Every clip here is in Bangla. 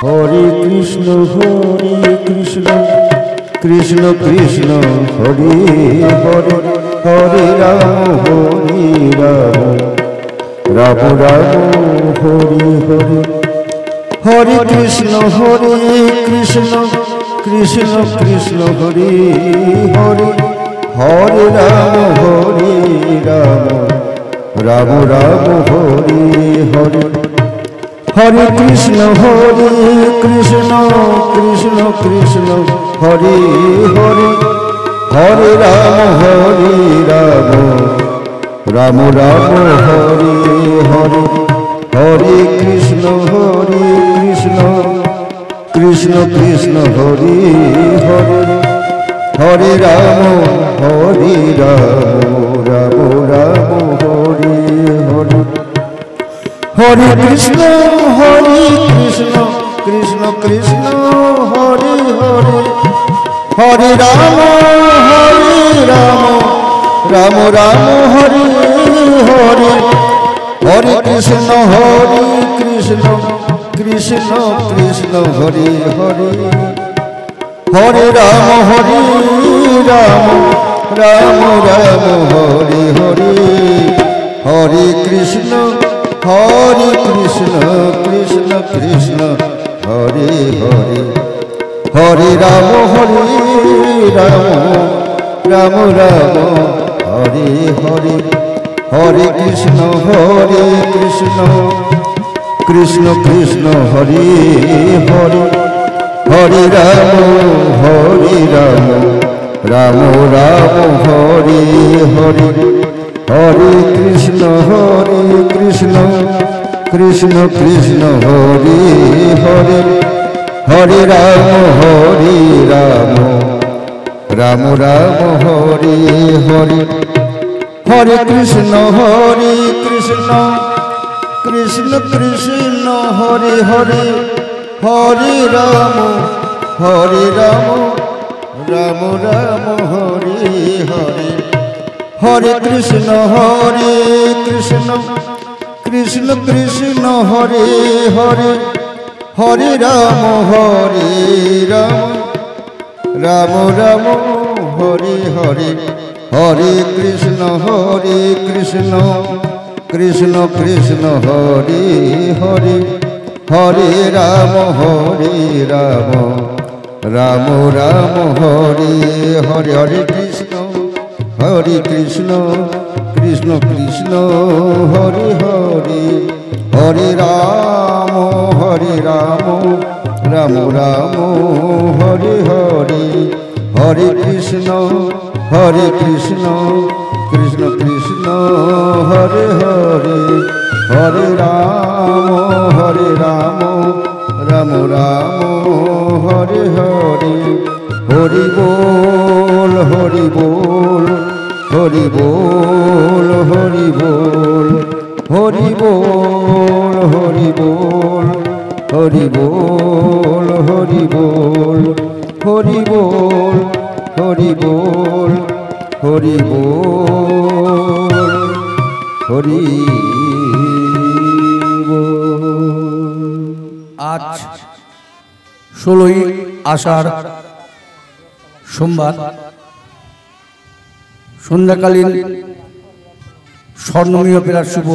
হরে কৃষ্ণ কৃষ্ণ কৃষ্ণ হরে হরে হরে রাম রাম রাম হরে হরে হরে কৃষ্ণ কৃষ্ণ কৃষ্ণ হরে হরে হরে রাম রাম রাম হরে হরে হরে কৃষ্ণ কৃষ্ণ কৃষ্ণ হরে হরে হরে রাম রাম রাম হরে হরে হরে কৃষ্ণ কৃষ্ণ কৃষ্ণ হরে হরে হরে রাম রাম রাম হরে হরে হরে কৃষ্ণ কৃষ্ণ কৃষ্ণ হরে হরে হরে রাম রাম রাম হরে হরে হরে কৃষ্ণ কৃষ্ণ কৃষ্ণ হরে হরে হরে রাম রাম রাম হরে হরে হরে কৃষ্ণ কৃষ্ণ কৃষ্ণ হরে হরে হরে রাম রাম রাম হরে হরে হরে কৃষ্ণ কৃষ্ণ কৃষ্ণ হরে হরে হরে রাম রাম রাম হরে হরে হরে কৃষ্ণ কৃষ্ণ কৃষ্ণ হরে হরে হরে রাম রাম রাম হরে হরে হরে কৃষ্ণ কৃষ্ণ কৃষ্ণ হরে হরে হরে রাম রাম রাম হরে হরে হরে কৃষ্ণ কৃষ্ণ কৃষ্ণ হরে হরে হরে রাম রাম রাম হরে হরে হরে কৃষ্ণ কৃষ্ণ কৃষ্ণ হরে হরে হরে রাম রাম রাম হরে হরে হরে কৃষ্ণ কৃষ্ণ কৃষ্ণ হরে হরে হরে রাম রাম রাম হরে হরে হরে কৃষ্ণ কৃষ্ণ কৃষ্ণ হরে হরে হরে রাম রাম রাম হরে হরে হরি বল হরি বল হরি বল হরি বল হরি বল হরি বল হরি বল হরি বল হরি বল হরি বল হরি বল হরি আজ 16ই আষাঢ় সোমবার সন্ধ্যাকালীন স্বর্ণময়ী অপেরার শুভ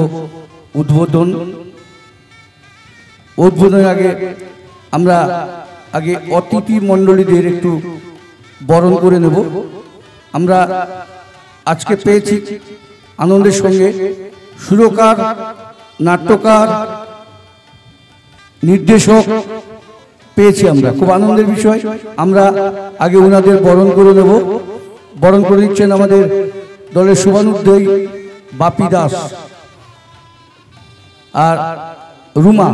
উদ্বোধনের আগে আমরা অতিথি মণ্ডলীদের একটু বরণ করে নেব। আমরা আজকে পেয়েছি আনন্দের সঙ্গে সুরকার, নাট্যকার, নির্দেশক পেয়েছি আমরা, খুব আনন্দের বিষয়। আমরা আগে ওনাদের বরণ করে নেব। বরণ করে দিচ্ছেন আমাদের দলের শুভানুদ্যোগী বাপি দাস আর রুমা।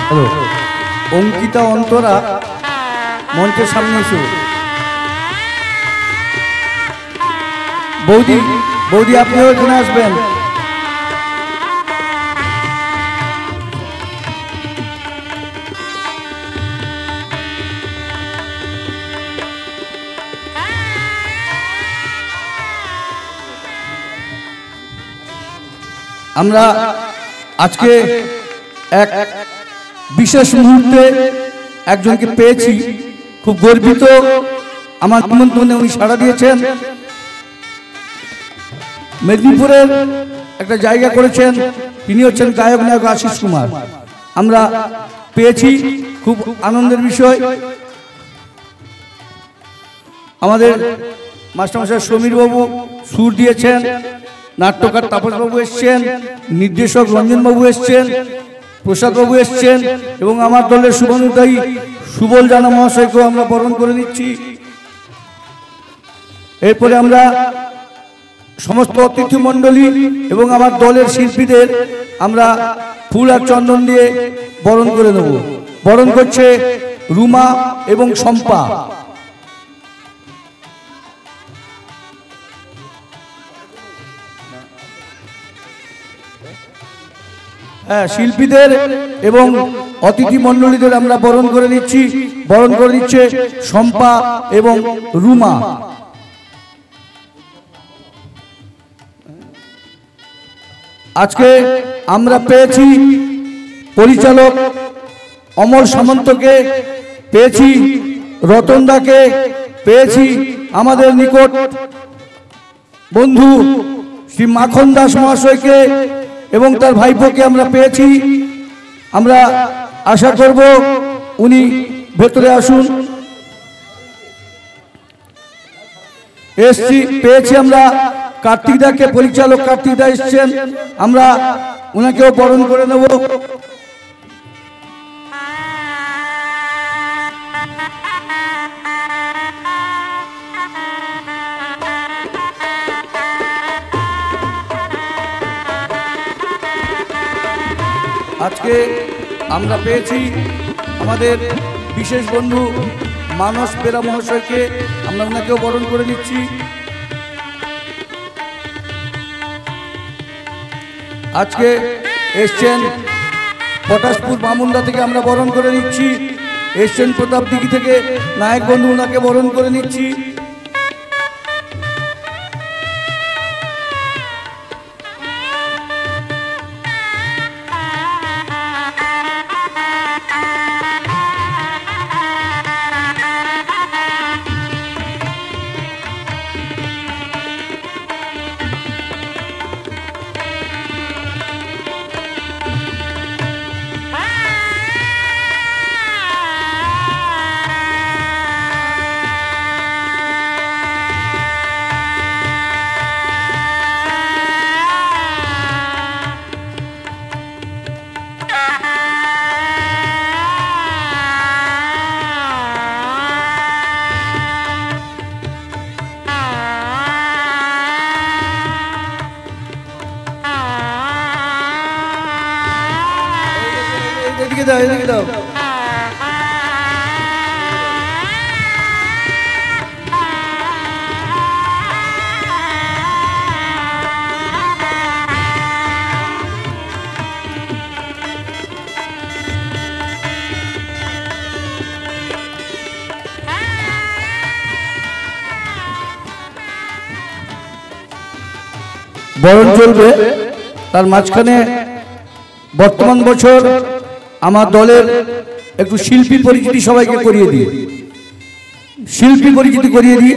হ্যালো, অঙ্কিতা অন্তরা মঞ্চের সামনে এসো। বৌদি, বৌদি আপনিও এখানে আসবেন। আমরা আজকে এক বিশেষ মুহূর্তে একজনকে পেয়েছি, খুব গর্বিত। আমার নিমন্ত্রণে উনি সাড়া দিয়েছেন, মেদিনীপুরের একটা জায়গা করেছেন। তিনি হচ্ছেন গায়ক নায়ক আশিস কুমার। আমরা পেয়েছি, খুব আনন্দের বিষয়। আমাদের মাস্টারমশাই সমীর বাবু সুর দিয়েছেন, নাট্যকার তাপসবাবু এসছেন, নির্দেশক রঞ্জনবাবু এসছেন, প্রসাদবাবু এসছেন এবং আমার দলের শুভানুধ্যায়ী সুবল জানা মহাশয়কেও আমরা বরণ করে নিচ্ছি। এরপরে আমরা সমস্ত অতিথি মণ্ডলী এবং আমার দলের শিল্পীদের আমরা ফুল আর চন্দন দিয়ে বরণ করে নেব। বরণ করছে রুমা এবং শম্পা। হ্যাঁ, শিল্পীদের এবং অতিথি মণ্ডলীদের আমরা বরণ করে নিচ্ছি। বরণ করে নিচ্ছে শম্পা এবং রুমা। আজকে আমরা পেয়েছি পরিচালক অমর সামন্তকে, পেয়েছি রতনদাকে, পেয়েছি আমাদের নিকট বন্ধু শ্রী মাখন দাস মহাশয়কে এবং তার ভাইপোকে আমরা পেয়েছি। আমরা আশা করব উনি ভেতরে আসুন। পেয়েছি আমরা কার্তিক দাকে, পরিচালক কার্তিক দা এসছেন, আমরা ওনাকেও বরণ করে নেব। আজকে আমরা পেয়েছি আমাদের বিশেষ বন্ধু মানস বেরা মহাশয়কে, আমরা ওনাকেও বরণ করে নিচ্ছি। আজকে এসছেন পটাশপুর বামুনদা থেকে, আমরা বরণ করে নিচ্ছি। এসছেন প্রতাপ দিঘি থেকে নায়ক বন্ধু, ওনাকে বরণ করে নিচ্ছি। এদিকে দাও। বরণ চলবে, তার মাঝখানে বর্তমান বছর আমার দলের একটু শিল্পী পরিচিতি সবাইকে করিয়ে দিই। শিল্পী পরিচিতি করিয়ে দিই।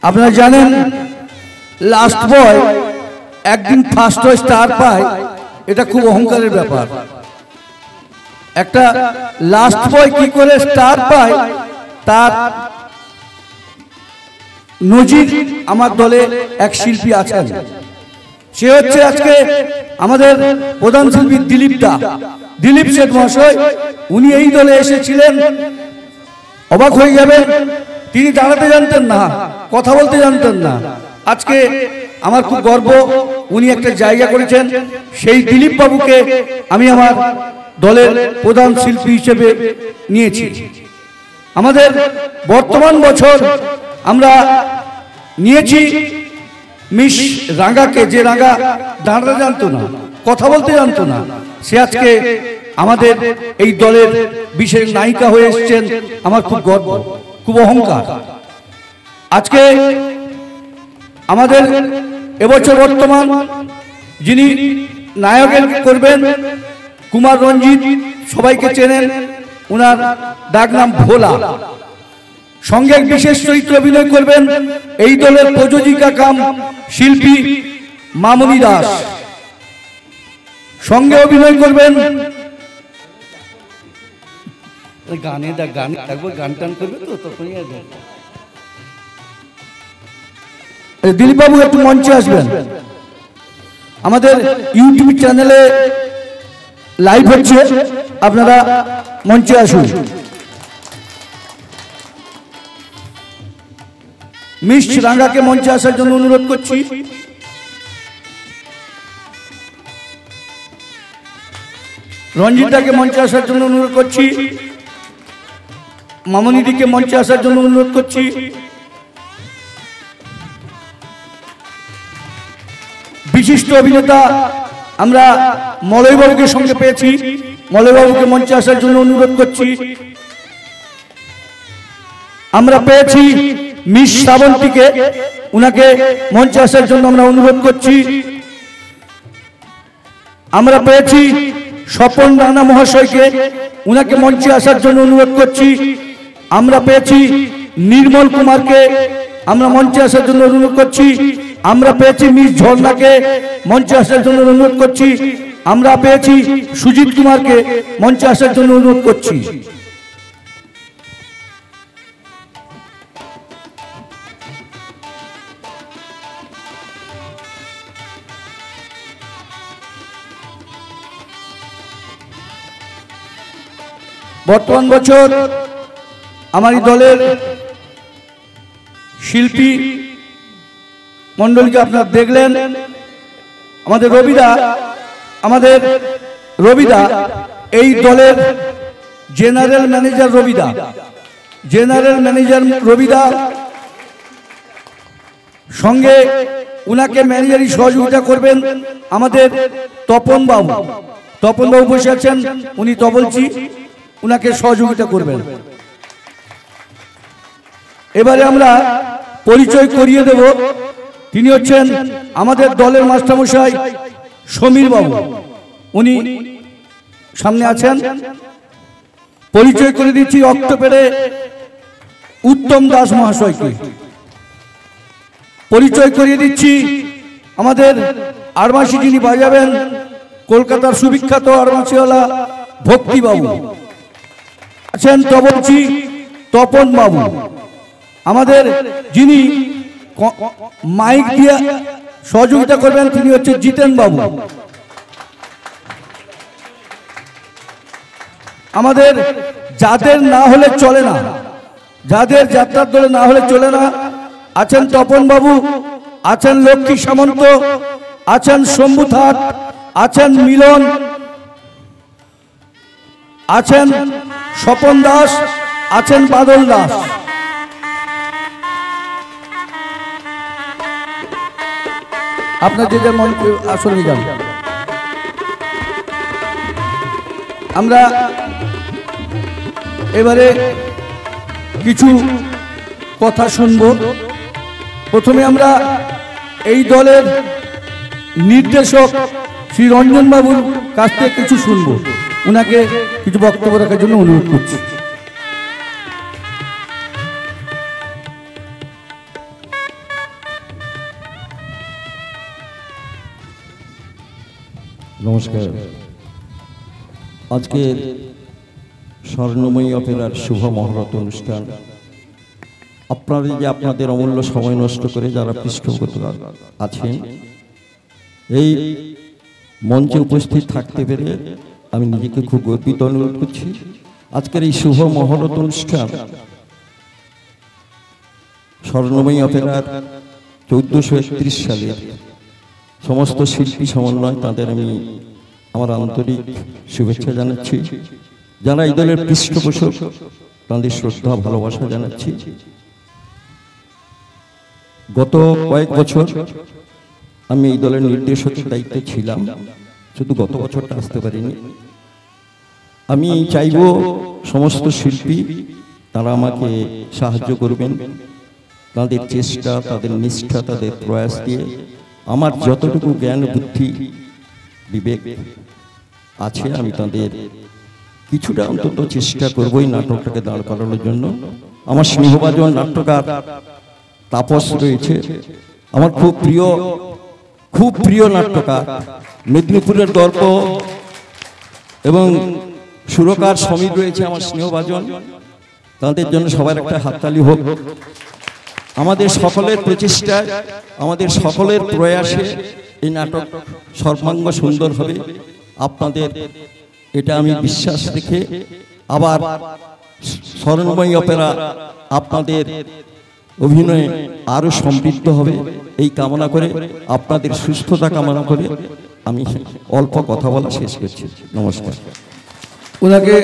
আপনারা জানেন লাস্ট বয় একদিন ফার্স্ট হয়, স্টার পায়, এটা খুব অহংকারের ব্যাপার। একটা লাস্ট বয় কি করে স্টার পায় তার নজির আমার দলে এক শিল্পী আছেন। সে হচ্ছে আজকে আমাদের প্রধান শিল্পী দিলীপ শেঠ মহাশয়। উনি এই দলে এসেছিলেন, অবাক হয়ে যাবেন, তিনি দাঁড়াতে জানতেন না, কথা বলতে জানতেন না। আজকে আমার খুব গর্ব, উনি একটা জায়গা করেছেন। সেই দিলীপ বাবুকে আমি আমার দলের প্রধান শিল্পী হিসেবে নিয়েছি। আমাদের বর্তমান বছর আমরা নিয়েছি মিস রাঙ্গাকে, যে রাঙ্গা দাঁড়াতে জানতো না, কথা বলতে জানতো না, সে আজকে আমাদের এই দলের বিশেষ নায়িকা হয়ে এসেছেন। আমার খুব গর্ব, খুব অহংকার। আজকে আমাদের এবছর বর্তমান যিনি নায়কের করবেন কুমার রঞ্জিত, সবাইকে চেনেন, ওনার ডাক নাম ভোলা। সঙ্গে বিশেষ চরিত্রে অভিনয় করবেন এই দলের প্রযোজিকা কাম শিল্পী মামনি দাস। সঙ্গে অভিনয় করবেন গান টান করবে তো তখনই দিলীপ বাবু একটু মঞ্চে আসবেন। আমাদের ইউটিউব চ্যানেলে লাইভ হচ্ছে, আপনারা মঞ্চে আসুন। মিস রাঙ্গাকে মঞ্চে আসার জন্য অনুরোধ করছি। রঞ্জিতাকে মঞ্চে আসার জন্য অনুরোধ করছি। মামনিদিকে মঞ্চে আসার জন্য অনুরোধ করছি। বিশিষ্ট অভিনেতা আমরা মলয়বাবুকে সঙ্গে পেয়েছি, মলয়বাবুকে মঞ্চে আসার জন্য অনুরোধ করছি। আমরা পেয়েছি মিস শ্রাবন্তীকে, উনাকে মঞ্চে আসার জন্য আমরা অনুরোধ করছি। আমরা পেয়েছি স্বপন রানা মহাশয়কে, উনাকে মঞ্চে আসার জন্য অনুরোধ করছি। আমরা পেয়েছি নির্মল কুমারকে, আমরা মঞ্চে আসার জন্য অনুরোধ করছি। আমরা পেয়েছি মিস ঝর্ণাকে, মঞ্চে আসার জন্য অনুরোধ করছি। আমরা পেয়েছি সুজিত কুমারকে, মঞ্চে আসার জন্য অনুরোধ করছি। বর্তমান বছর আমার দলের শিল্পী মন্ডলীকে আপনারা দেখলেন। আমাদের রবিদা এই দলের জেনারেল ম্যানেজার রবিদা সঙ্গে উনাকে ম্যানেজারি সহযোগিতা করবেন আমাদের তপন বাবু বসে আছেন, উনি তপনজি, উনাকে সহযোগিতা করবেন। এবারে আমরা পরিচয় করিয়ে দেব, তিনি হচ্ছেন আমাদের দলের মাস্টারমশাই সমীর বাবু, উনি সামনে আছেন। পরিচয় করে দিচ্ছি অক্টোবরে উত্তম দাস মহাশয়কে। পরিচয় করিয়ে দিচ্ছি আমাদের আরবাসী যিনি বাজাবেন, কলকাতার সুবিখ্যাত আরবাসীওয়ালা ভক্তিবাবু আছেন, তপন বাবু। আমাদের যিনি মাইক দিয়ে সহযোগিতা করবেন তিনি হচ্ছে জিতেন বাবু। আমাদের যাদের না হলে চলে না, যাদের যাত্রার দলে না হলে চলে না, আছেন তপন বাবু, আছেন লক্ষ্মী সামন্ত, আছেন শম্ভু থাট, আছেন মিলন, আছেন স্বপন দাস, আছেন বাদল দাস। আপনার যে যে মঞ্চে আসলে যান। আমরা এবারে কিছু কথা শুনব। প্রথমে আমরা এই দলের নির্দেশক শ্রী রঞ্জন বাবুর কাছ থেকে কিছু শুনব, উনাকে কিছু বক্তব্য রাখার জন্য অনুরোধ করছি। নমস্কার। আজকের স্বর্ণময়ী অপেরার শুভ মহরত অনুষ্ঠান, আপনারা যে আপনাদের অমূল্য সময় নষ্ট করে যারা পৃষ্ঠপোষক আছেন এই মঞ্চে উপস্থিত থাকতে পেরে আমি নিজেকে খুব গর্বিত অনুরোধ করছি। আজকের এই শুভ মহরত অনুষ্ঠান স্বর্ণময়ী অপেরার 1431 সালের সমস্ত শিল্পী সমন্বয় তাদের আমি আমার আন্তরিক শুভেচ্ছা জানাচ্ছি। যারা এই দলের পৃষ্ঠপোষক তাদের শ্রদ্ধা ভালোবাসা জানাচ্ছি। গত কয়েক বছর আমি এই দলের নির্দেশকের দায়িত্বে ছিলাম, শুধু গত বছরটা আসতে পারিনি। আমি চাইব সমস্ত শিল্পী তারা আমাকে সাহায্য করবেন, তাদের চেষ্টা, তাদের নিষ্ঠা, তাদের প্রয়াস দিয়ে আমার যতটুকু জ্ঞান বুদ্ধি বিবেক আছে আমি তাদের কিছুটা অন্তত চেষ্টা করবই নাটকটাকে দাঁড় করানোর জন্য। আমার স্নেহভাজন নাট্যকার তাপস রয়েছে, আমার খুব প্রিয় নাট্যকার, মেদিনীপুরের গল্প এবং সুরকার সমীর রয়েছে আমার স্নেহভাজন। তাদের জন্য সবার একটা হাততালি হোক। আমাদের সকলের প্রচেষ্টায়, আমাদের সকলের প্রয়াসে এই নাটক সর্বাঙ্গ সুন্দর হবে। আপনাদের এটা আমি বিশ্বাস রেখে আবার স্বর্ণময়ী অপেরা আপনাদের অভিনয়ে আরো সমৃদ্ধ হবে এই কামনা করে, আপনাদের সুস্থতা কামনা করে আমি অল্প কথা বলা শেষ করছি। নমস্কার। ওনাকে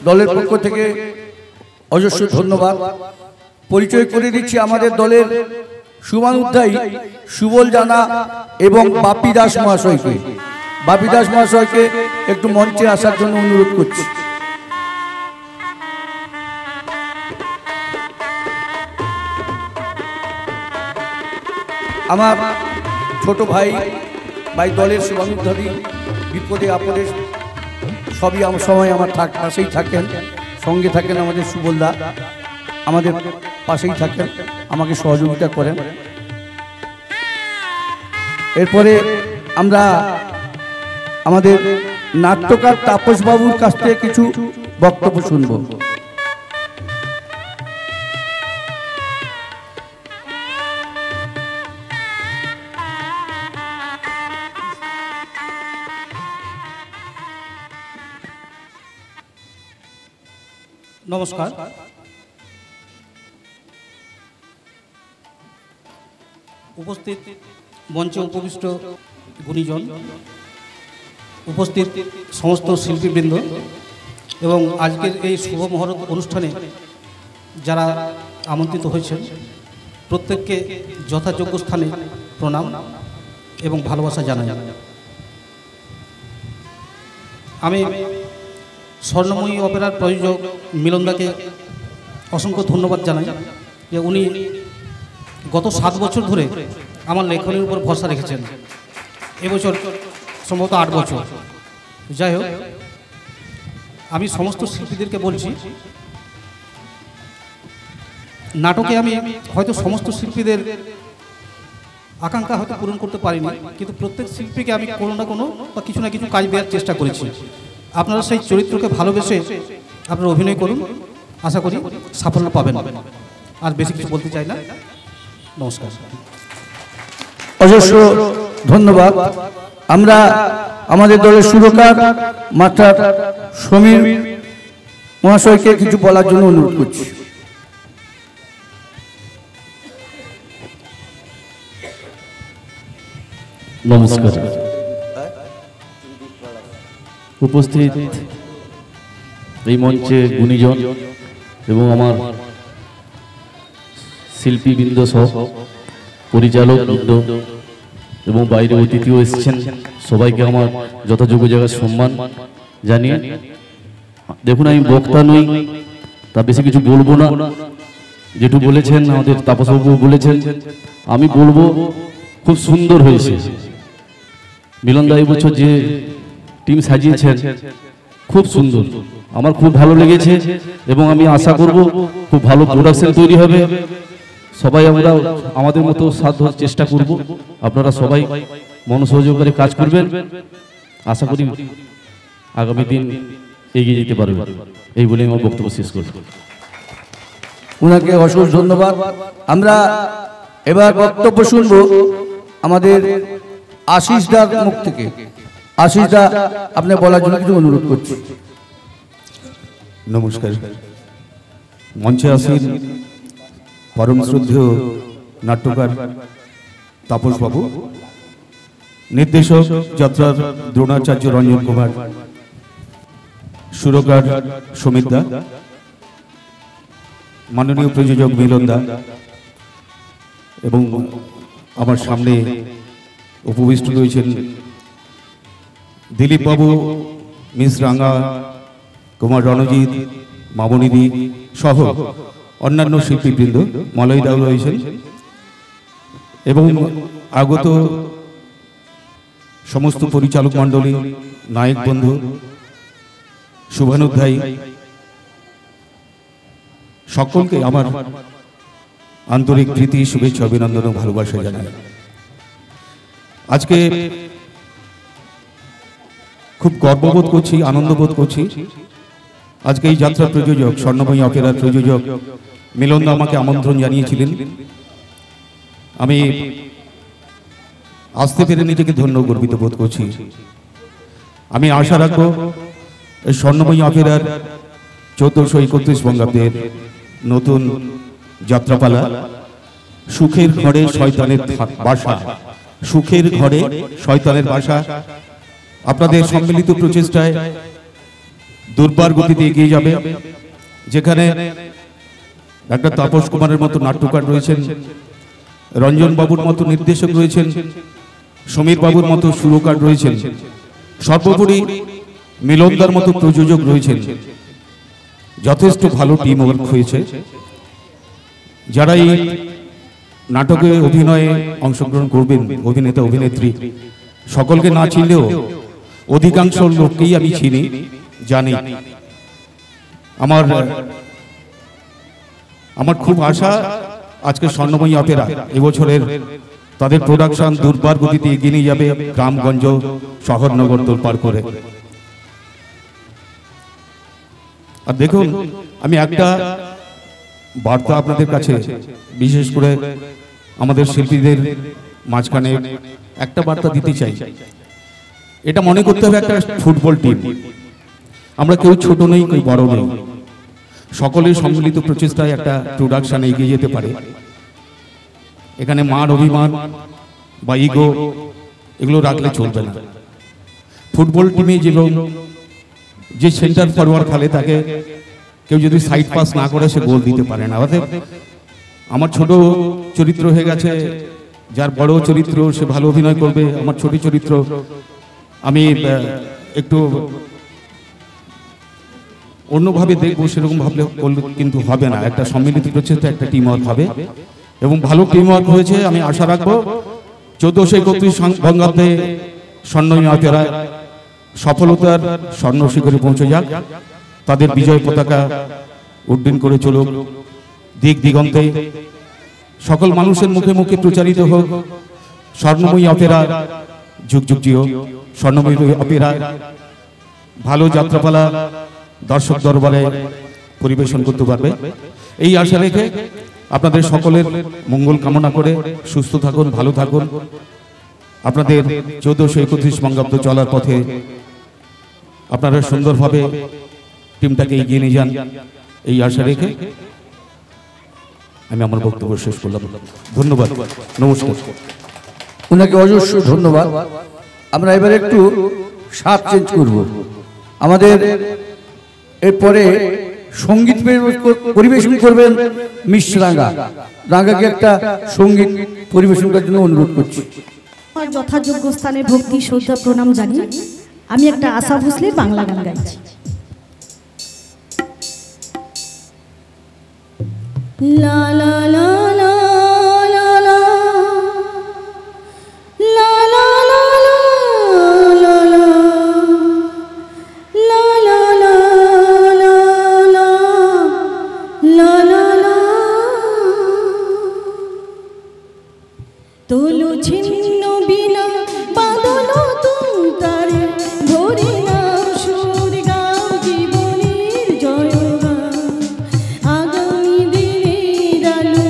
দলের পক্ষ থেকে অজস্র ধন্যবাদ। পরিচয় করে দিচ্ছি আমাদের দলের শুভানুধ্যায়ী সুবল জানা এবং বাপি দাস মহাশয়কে। বাপি দাস মহাশয়কে একটু মঞ্চে আসার জন্য অনুরোধ করছি। আমার ছোট ভাই দলের শুভানুধ্যায়ী, বিপদে আপদে সবই সময় আমার পাশেই থাকেন, সঙ্গে থাকেন। আমাদের সুবলদা আমাদের পাশেই থাকেন, আমাকে সহযোগিতা করেন। এরপরে আমরা আমাদের নাট্যকার তাপস বাবুর কাছ থেকে কিছু বক্তব্য শুনব। নমস্কার। উপস্থিত মঞ্চে উপবিষ্ট গুণীজন, উপস্থিত সমস্ত শিল্পীবৃন্দ এবং আজকের এই শুভ মহরত অনুষ্ঠানে যারা আমন্ত্রিত হয়েছেন প্রত্যেককে যথাযোগ্য স্থানে প্রণাম এবং ভালোবাসা জানাই। আমি স্বর্ণময়ী অপেরার প্রযোজক মিলনদাকে অসংখ্য ধন্যবাদ জানাই যে উনি গত 7 বছর ধরে আমার লেখনের উপর ভরসা রেখেছেন। এবছর সম্ভবত 8 বছর। যাই হোক, আমি সমস্ত শিল্পীদেরকে বলছি, নাটকে আমি হয়তো সমস্ত শিল্পীদের আকাঙ্ক্ষা হয়তো পূরণ করতে পারিনি, কিন্তু প্রত্যেক শিল্পীকে আমি কোনো না কোনো বা কিছু না কিছু কাজ দেওয়ার চেষ্টা করেছি। আপনারা সেই চরিত্রকে ভালোবেসে আপনারা অভিনয় করুন, আশা করি সাফল্য পাবেন। আর বেশি কিছু বলতে চাই না। নমস্কার। অজস্র ধন্যবাদ। আমরা আমাদের দলের সুরকার মাস্টার সমীর মহাশয়কে কিছু বলার জন্য অনুরোধ করছি। নমস্কার। উপস্থিত এই মঞ্চে গুণীজন এবং আমার শিল্পীবৃন্দ সহ পরিচালক বৃন্দ এবং বাইরে অতিথিও এসেছেন, সবাইকে আমার যথাযোগ্য জায়গায় সম্মান জানিয়ে, দেখুন আমি বক্তা নই, তা বেশি কিছু বলবো না। যেটু বলেছেন আমাদের তাপসবাবু বলেছেন, আমি বলবো খুব সুন্দর হয়েছে। মিলনদা এই বছর যে টিম সাজিয়েছেন খুব সুন্দর, আমার খুব ভালো লেগেছে এবং আমি আশা করব খুব ভালো প্রোডাকশন তৈরি হবে। সবাই আমরা আমাদের মতো সাধ্য চেষ্টা করব, আপনারা সবাই মনোসংযোগ করে কাজ করবেন। আশা করি আগামী দিন এগিয়ে যেতে পারবে। এই বলে আমার বক্তব্য শেষ করব। ওনাকে অসংখ্য ধন্যবাদ। আমরা এবার বক্তব্য শুনব আমাদের আশিস দার মুখ থেকে। আশিস দা, আপনি বলার জন্য কিছু অনুরোধ করছি। নমস্কার। মঞ্চে আসেন পরম শ্রদ্ধেয় নাট্যকার তাপস বাবু, নির্দেশক যাত্রার দ্রোণাচার্য রঞ্জন কুমার, সুরকার সুমিত দা, মাননীয় প্রযোজক মিলন দা এবং আমার সামনে উপবিষ্ট রয়েছেন দিলীপ বাবু, মিস রাঙ্গা, কুমার রণজিৎ, মামনিদি সহ অন্যান্য শিল্পীবৃন্দ, মলয় দাও রয়েছেন এবং আগত সমস্ত পরিচালক মণ্ডলী, নায়ক বন্ধু, শুভানুধ্যায়ী সকলকে আমার আন্তরিক প্রীতি, শুভেচ্ছা, অভিনন্দন ও ভালোবাসা জানাই। আজকে খুব গর্ববোধ করছি, আনন্দবোধ করছি। আজকে এই যাত্রার প্রযোজক, স্বর্ণময়ী অপেরার প্রযোজক মিলন দা আমাকে আমন্ত্রণ জানিয়েছিলেন। আমি আসতে পেরে নিজেকে ধন্য গর্বিত বোধ করছি। আমি আশা রাখবো এই স্বর্ণময়ী অপেরার 1431 বঙ্গাব্দের নতুন যাত্রাপালা সুখের ঘরে শয়তানের বাসা, সুখের ঘরে শয়তানের বাসা আপনাদের সম্মিলিত প্রচেষ্টায় দুর্বার গতিতে এগিয়ে যাবে। যেখানে ডাক্তার তাপস কুমারের মতো নাট্যকার রয়েছেন, রঞ্জন বাবুর মতো নির্দেশক রয়েছেন, সমীর বাবুর মতো সুরকার রয়েছেন, সর্বোপরি মিলনদার মতো প্রযোজক রয়েছেন। যথেষ্ট ভালো টিম ওয়ার্ক হয়েছে। যারা এই নাটকে অভিনয়ে অংশগ্রহণ করবেন, অভিনেতা অভিনেত্রী, সকলকে না চিনলেও অধিকাংশ লোককেই আমি চিনি, জানি। আমার খুব আশা আজকে স্বর্ণময়ী অপেরা এবছরের তাদের প্রোডাকশন দুর্বার গতিতে এগিয়ে নিয়ে যাবে, গ্রামগঞ্জ শহর নগর তোলপাড় করে। আর দেখুন, আমি একটা বার্তা আপনাদের কাছে, বিশেষ করে আমাদের শিল্পীদের মাঝখানে একটা বার্তা দিতে চাই। এটা মনে করতে হবে একটা ফুটবল টিম। আমরা কেউ ছোট নেই, কেউ বড় নেই, সকলের সম্মিলিত প্রচেষ্টায় একটা প্রোডাকশন এগিয়ে যেতে পারে। এখানে মান অভিমান বা ইগো এগুলো রাখলে চলবে না। ফুটবল টিমে যে সেন্টার ফরওয়ার্ড খেলে তাকে কেউ যদি সাইড পাস না করে সে গোল দিতে পারে না। অতএব আমার ছোট চরিত্র হয়ে গেছে, যার বড় চরিত্র সে ভালো অভিনয় করবে। আমার ছোট চরিত্র আমি একটু অন্যভাবে দেখবো, সেরকম ভাবলে কিন্তু হবে না। একটা সম্মিলিত প্রচেষ্টা, একটা টিম ওয়ার্ক হবে এবং ভালো টিম ওয়ার্ক হয়েছে। আমি আশা রাখবো 1431 বঙ্গাব্দে স্বর্ণময়ী অপেরা সফলতার স্বর্ণ শিখরে পৌঁছে যাক। তাদের বিজয় পতাকা উড্ডীন করে চলুক দিক দিগন্তে, সকল মানুষের মুখে মুখে প্রচারিত হোক স্বর্ণময়ী অপেরা যুগ যুগ জিও। স্বর্ণময়ী অপেরা ভালো যাত্রাপালা দর্শক দরবারে পরিবেশন করতে পারবে, এই আশা রেখে আপনাদের সকলের মঙ্গল কামনা করে সুস্থ থাকুন, ভালো থাকুন। আপনাদের 1431 বঙ্গাব্দ চলার পথে আপনারা সুন্দরভাবে টিমটাকে এগিয়ে নিয়ে যান, এই আশা রেখে আমি আমার বক্তব্য শেষ করলাম। ধন্যবাদ, নমস্কার। ওনাকে অজস্র ধন্যবাদ। আমরা এবার একটু স্বাদ চেঞ্জ করব। আমাদের এরপরে সঙ্গীত পরিবেশন করবেন মিস রাঙ্গা। রাঙ্গাকে একটা সঙ্গীত পরিবেশন করার জন্য অনুরোধ করছি। আমার যথাযোগ্য স্থানে ভক্তি শ্রদ্ধা প্রণাম জানিয়ে আমি একটা আশা ভোসলের বাংলা গান গাইছি। লা লা লা লা লা লা লা লা লা লা লা লা লা লা লা লা লা তোলো ছিন্ন বিনা বাদল তুমতারে ধরে নাও সুর গাও জীবনের জয়গান। আগামী দিনের আলো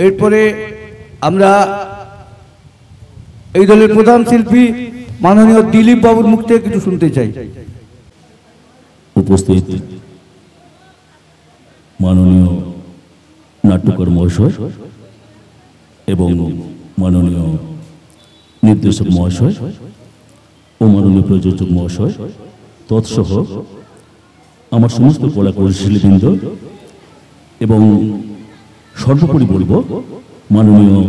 এরপরে আমরা এই দলের প্রধান শিল্পী মাননীয় দিলীপ বাবুর মুখ থেকে কিছু শুনতে চাই। উপস্থিত মাননীয় নাট্যকার মহাশয় এবং মাননীয় নির্দেশক মহাশয় ও মাননীয় প্রযোজক মহাশয় তৎসহ আমার সমস্ত কলাকুশলীবৃন্দ এবং সর্বোপরি বলবো মাননীয়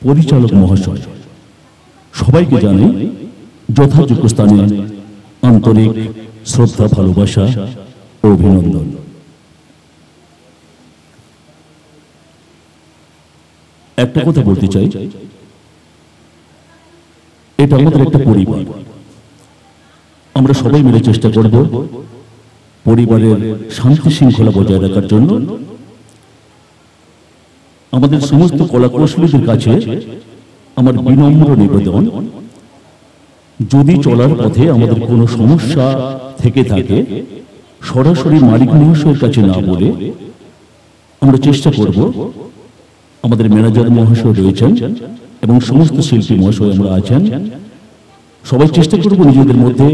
পরিচালক মহাশয়, সবাইকে জানাই যথাযোগ্য স্থানে আন্তরিক শ্রদ্ধা, ভালোবাসা ও অভিনন্দন। একটা কথা বলতে চাই, এটা আমাদের একটা পরিবার। আমরা সবাই মিলে চেষ্টা করব পরিবারের শান্তি শৃঙ্খলা বজায় রাখার জন্য। আমাদের সমস্ত কলাকুশলীদের কাছে আমার বিনম্র নিবেদন, যদি চলার পথে আমাদের কোনো সমস্যা থেকে থাকে সরাসরি মালিক মহাশয়ের কাছে না বলে আমরা চেষ্টা করব, আমাদের ম্যানেজার মহাশয় রয়েছেন এবং সমস্ত শিল্পী মহাশয় আমরা আছেন, সবাই চেষ্টা করব নিজেদের মধ্যে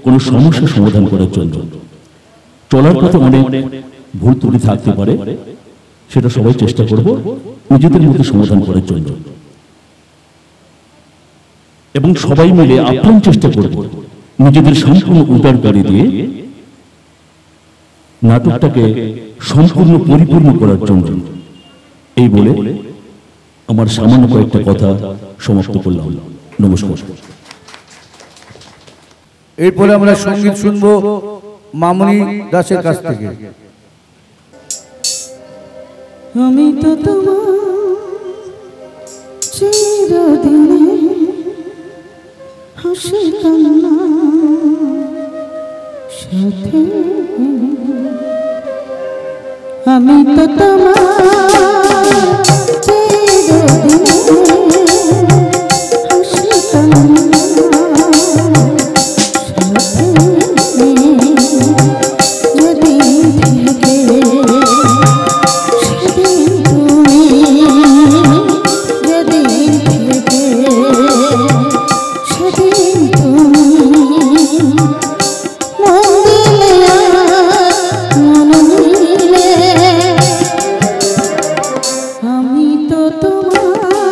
কোনো সমস্যা সমাধান করার জন্য। চলার পথে অনেক ভুল ত্রুটি থাকতে পারে, সেটা সবাই চেষ্টা করব নিজেদের মধ্যে সমাধান করার জন্য এবং সবাই মিলে আপ্রাণ চেষ্টা করব নিজেদের সম্পূর্ণ উদার করে দিয়ে নাটকটাকে সম্পূর্ণ পরিপূর্ণ করার জন্য। এই বলে আমার সামান্য কয়েকটা কথা সমাপ্ত করলাম। নমস্কার। এরপরে আমরা সঙ্গীত শুনবো মামনি দাসের কাছ থেকে। আমি তো তোমার চিরদিনে হাসি কান্না সাথে, আমি তো তোমার চিরদিনে হাসি কান্না আমি তো তোমার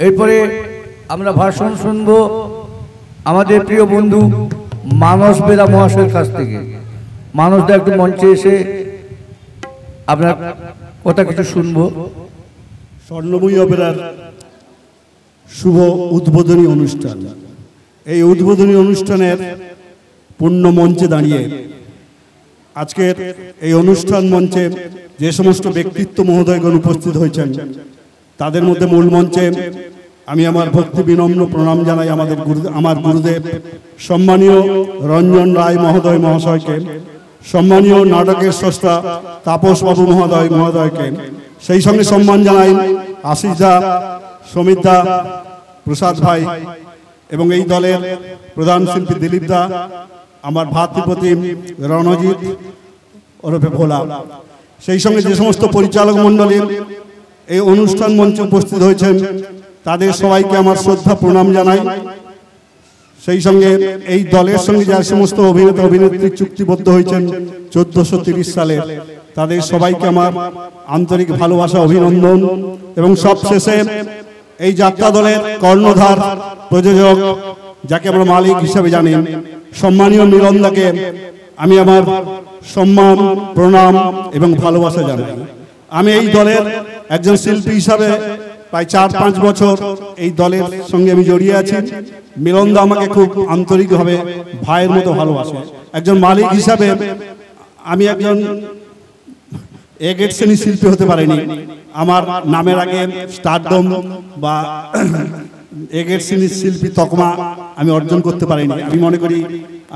এরপরে আমরা ভাষণ শুনব আমাদের প্রিয় বন্ধু মানস বেরা মহাশয়ের কাছ থেকে। মানসদা একটু মঞ্চে এসে আপনার কথা কিছু শুনবো। স্বর্ণময়ী অপেরার শুভ উদ্বোধনী অনুষ্ঠান, এই উদ্বোধনী অনুষ্ঠানের পূর্ণ মঞ্চে দাঁড়িয়ে আজকের এই অনুষ্ঠান মঞ্চে যে সমস্ত ব্যক্তিত্ব মহোদয়গণ উপস্থিত হয়েছেন, তাদের মধ্যে মূল মঞ্চে আমি আমার ভক্তি বিনম্র প্রণাম জানাই আমার গুরুদেব সম্মানীয় রঞ্জন রায় মহোদয় মহাশয়কে, সম্মানীয় নাটকের স্রষ্টা তাপস বাবু মহোদয়কে, সেই সঙ্গে সম্মান জানাই আশিস দা, সমিত দা, প্রসাদ ভাই এবং এই দলের প্রধান শিল্পী দিলীপ দা, আমার ভাতৃপ্রতিম রণজিৎ ওরফে ভোলা, সেই সঙ্গে যে সমস্ত পরিচালক মণ্ডলী এই অনুষ্ঠান মঞ্চে উপস্থিত হয়েছেন তাদের সবাইকে আমার শ্রদ্ধা প্রণাম জানাই। সেই সঙ্গে এই দলের সঙ্গে যে সমস্ত অভিনেতা অভিনেত্রী চুক্তিবদ্ধ হয়েছেন 1430 সালে, তাদের সবাইকে আমার আন্তরিক ভালোবাসা, অভিনন্দন। এবং সবশেষে এই যাত্রা দলের কর্ণধার প্রযোজক, যাকে আমরা মালিক হিসাবে জানেন, সম্মানীয় মিলনদাকে আমি আমার সম্মান, প্রণাম এবং ভালোবাসা জানাই। আমি এই দলের একজন শিল্পী হিসাবে প্রায় 4-5 বছর এই দলের সঙ্গে আমি জড়িয়ে আছি। মিলনদা আমাকে খুব আন্তরিকভাবে ভাইয়ের মতো ভালোবাসে। একজন মালিক হিসাবে আমি একজন এগেট শ্রেণীর শিল্পী হতে পারিনি। আমার নামের আগে স্টারডম বা এগেট শ্রেণীর শিল্পী তকমা আমি অর্জন করতে পারিনি। আমি মনে করি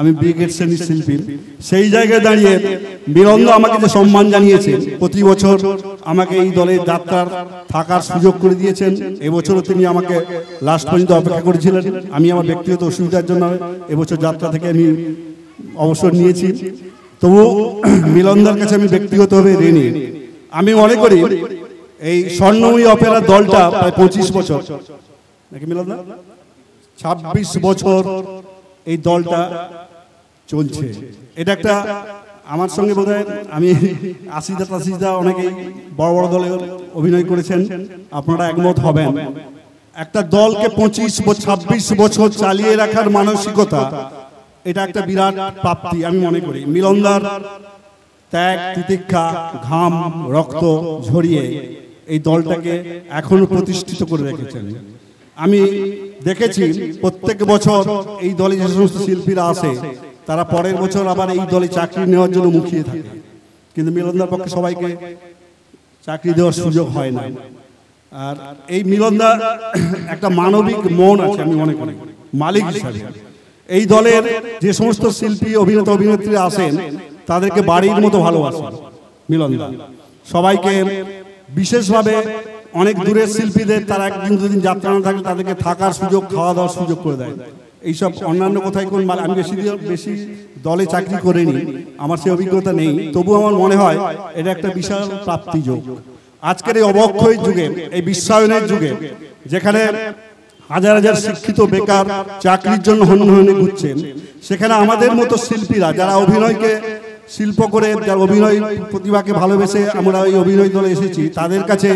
আমি ব্রিগেড শ্রেণীর শিল্পী। সেই জায়গায় দাঁড়িয়ে মিলনদা আমাকে যে সম্মান জানিয়েছে, প্রতি বছর আমাকে এই দলের যাত্রার থাকার সুযোগ করে দিয়েছেন। এবছরও তিনি আমাকে লাস্ট পর্যন্ত অপেক্ষা করেছিলেন। আমি আমার ব্যক্তিগত অসুবিধার জন্য এবছর যাত্রা থেকে আমি অবসর নিয়েছি। তবু মিলনদার কাছে আমি ব্যক্তিগতভাবে ঋণী। আমি মনে করি এই স্বর্ণময়ী অপেরা দলটা প্রায় 25 বছর নাকি মিলনদা 26 বছর এই দলটা চলছে। এটা একটা আমার সঙ্গে বোধহয় আমি আশিদা অনেকেই বড় বড় দলে অভিনয় করেছেন, আপনারা একমত হবেন। একটা দলকে 25-26 বছর চালিয়ে রাখার মানসিকতা, এটা একটা বিরাট প্রাপ্তি আমি মনে করি। মিলনদার ত্যাগ, তিতিক্ষা, ঘাম, রক্ত ঝরিয়ে এই দলটাকে এখনো প্রতিষ্ঠিত করে রেখেছেন। আমি দেখেছি প্রত্যেক বছর এই দলে যে সমস্ত শিল্পীরা আসে, তারা পরের বছর আবার এই দলে চাকরি নেওয়ার জন্য মুখিয়ে থাকে, কিন্তু মিলনদার পক্ষে সবাইকে চাকরি দেওয়ার সুযোগ হয় না। আর এই মিলনদা একটা মানবিক মন আছে আমি মনে করি মালিক হিসাবে। এই দলের যে সমস্ত শিল্পী অভিনেতা অভিনেত্রী আসেন, তাদেরকে বাড়ির মতো ভালোবাসেন মিলনদা। সবাইকে বিশেষভাবে অনেক দূরের শিল্পীদের তারা একদিন দুদিন যাত্রা না থাকলে তাদেরকে থাকার সুযোগ, খাওয়া দাওয়ার সুযোগ করে দেয়। এইসব অন্যান্য কোথায় কোন আমি বেশি দলে চাকরি করিনি, আমার সেই অভিজ্ঞতা নেই। তবু আমার মনে হয় এটা একটা বিশাল প্রাপ্তি যোগ। আজকের এই অবক্ষয় যুগে, এই বিশ্বায়নের যুগে, যেখানে হাজার হাজার শিক্ষিত বেকার চাকরির জন্য হন্যে ঘুরছেন, সেখানে আমাদের মতো শিল্পীরা যারা অভিনয়কে শিল্প করে, যারা অভিনয় প্রতিভাকে ভালোবেসে আমরা এই অভিনয় দলে এসেছি, তাদের কাছে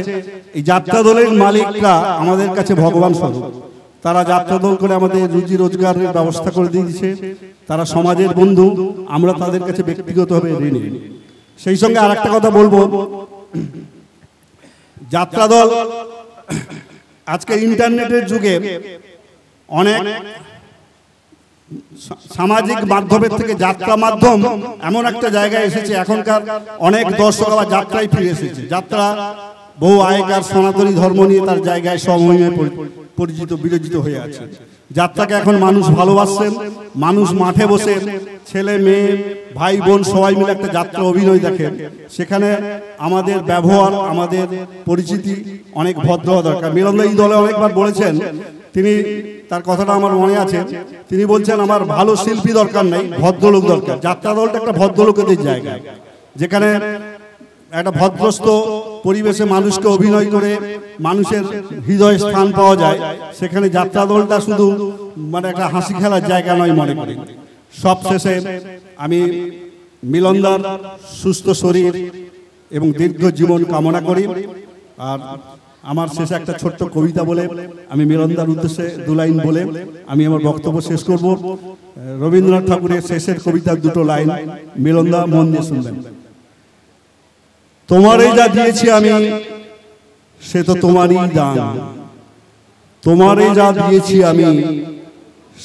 এই যাত্রা দলের মালিকরা আমাদের কাছে ভগবান স্বরূপ। তারা যাত্রা দল করে আমাদের রুজি রোজগারের ব্যবস্থা করে দিয়েছে। তারা সমাজের বন্ধু, আমরা তাদের কাছে ব্যক্তিগতভাবে ঋণী। সেই সঙ্গে আর একটা কথা বলবো, যাত্রা দল আজকে ইন্টারনেটের যুগে অনেক সামাজিক মাধ্যমের থেকে যাত্রা মাধ্যম এমন একটা জায়গায় এসেছে, এখনকার অনেক দর্শক আবার যাত্রায় ফিরে এসেছে। যাত্রা বহু আগেকার সনাতনী ধর্ম নিয়ে তার জায়গায় সমহিমে পরিচিত বিরচিত হয়ে আছে। যাত্রাকে এখন মানুষ ভালোবাসছেন, মানুষ মাঠে বসে ছেলে মেয়ে ভাই বোন সবাই মিলে একটা যাত্রা অভিনয় দেখেন। সেখানে আমাদের ব্যবহার, আমাদের পরিচিতি অনেক ভদ্র হওয়া দরকার। মিলনদা এই দলে অনেকবার বলেছেন, তিনি তার কথাটা আমার মনে আছে, তিনি বলছেন আমার ভালো শিল্পী দরকার নেই, ভদ্রলোক দরকার। যাত্রা দলটা একটা ভদ্রলোকেদের জায়গা, যেখানে একটা ভদ্রস্থ পরিবেশে মানুষকে অভিনয় করে মানুষের হৃদয়ে স্থান পাওয়া যায়। সেখানে যাত্রা দলটা শুধু মানে একটা হাসি খেলার জায়গা নয় মনে করি। সবশেষে আমি মিলনদার সুস্থ শরীর এবং দীর্ঘ জীবন কামনা করি। আর আমার শেষে একটা ছোট্ট কবিতা বলে আমি মিলনদার উদ্দেশ্যে 2 লাইন বলে আমি আমার বক্তব্য শেষ করব। রবীন্দ্রনাথ ঠাকুরের শেষের কবিতার 2টো লাইন মিলনদা মন দিয়ে শুনবেন। তোমারে যা দিয়েছি আমি সে তো তোমারই দান, তোমারে যা দিয়েছি আমি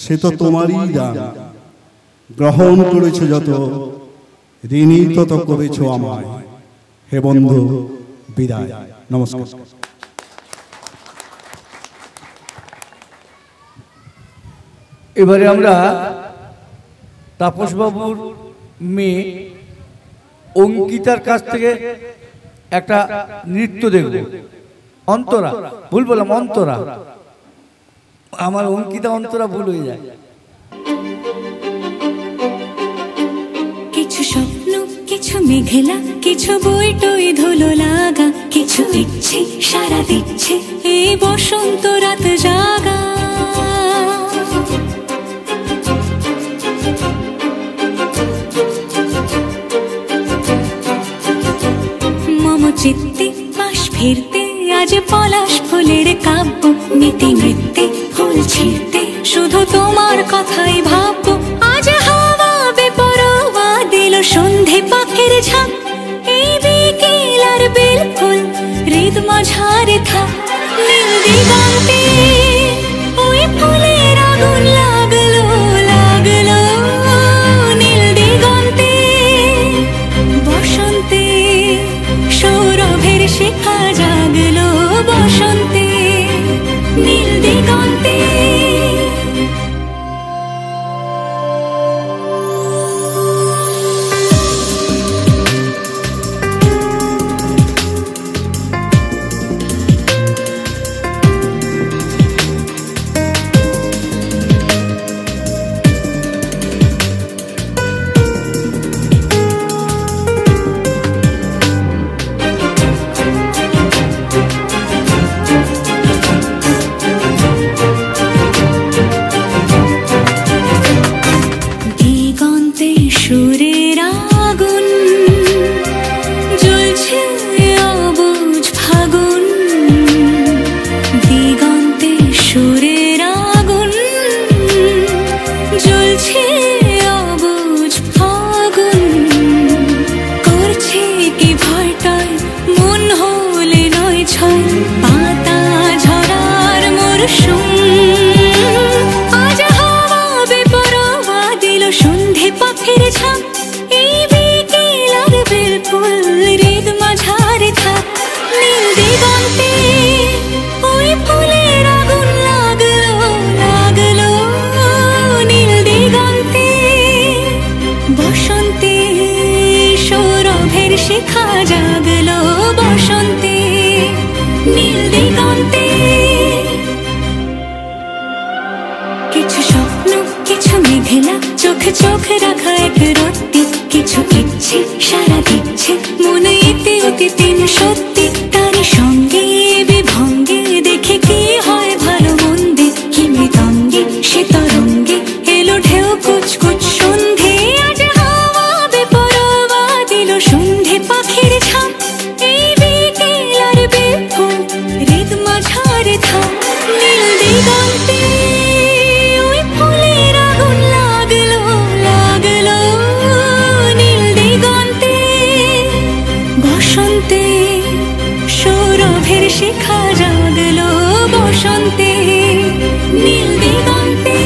সে তো তোমারই দান, গ্রহণ করেছো যত ঋণী তত করেছো আমায়, হে বন্ধু বিদায়, নমস্কার। এবারে আমরা তাপসবাবুর মেয়ে অঙ্কিতার কাছ থেকে একটা নৃত্য দেখব। অন্তরা, ভুল বললাম, অন্তরা, আমার অঙ্কিতা অন্তরা ভুল হয়ে যায়। কিছু স্বপ্ন, কিছু মেঘলা, কিছু বই টই ধুলো লাগা, কিছু ইচ্ছে সারা দিচ্ছে এই বসন্ত রাত জাগা। মম চিত্তে পাশ ফিরতে আজ পলাশ ফুলের কাব্য, নীতি নৃত্যে ফুল ছিঁড়তে শুধু তোমার কথাই ভাববো। আজ হাওয়া বেপরোয়া দিল সন্ধে পাখির ঝাঁক, এই বিকেল আর বেলফুল হৃদ মাঝারে থাক। নীল দিগন্তে ওই ফুলের আগুন লাগলো লাগলো, নীল দিগন্তে বসন্তে সৌরভের শিখা জাগলো, বসন্তে নীল দিগন্তে। চোখ রাখা এক রত্তি, কিছু ইচ্ছে সারা দিচ্ছে মনে এতে অতি তিন সত্যি। তারই সঙ্গে বিভঙ্গে দেখে কি হয় ভালো মন্দে, কি মৃদঙ্গে সে তরঙ্গে এলো ঢেউ কুচকুচ সন্ধে। আজ হাওয়া বেপরোয়া দিল সন্ধে পাখির ঝাঁক, এই বিকেল আর বেফুল হৃদ মাঝারে থাক। নীল দিগন্তে ওই ফুলের আগুন লাগলো লাগলো, নীল দিগন্তে বসন্তে সৌরভের শিখা জাগলো, বসন্তে নীল দিগন্তে।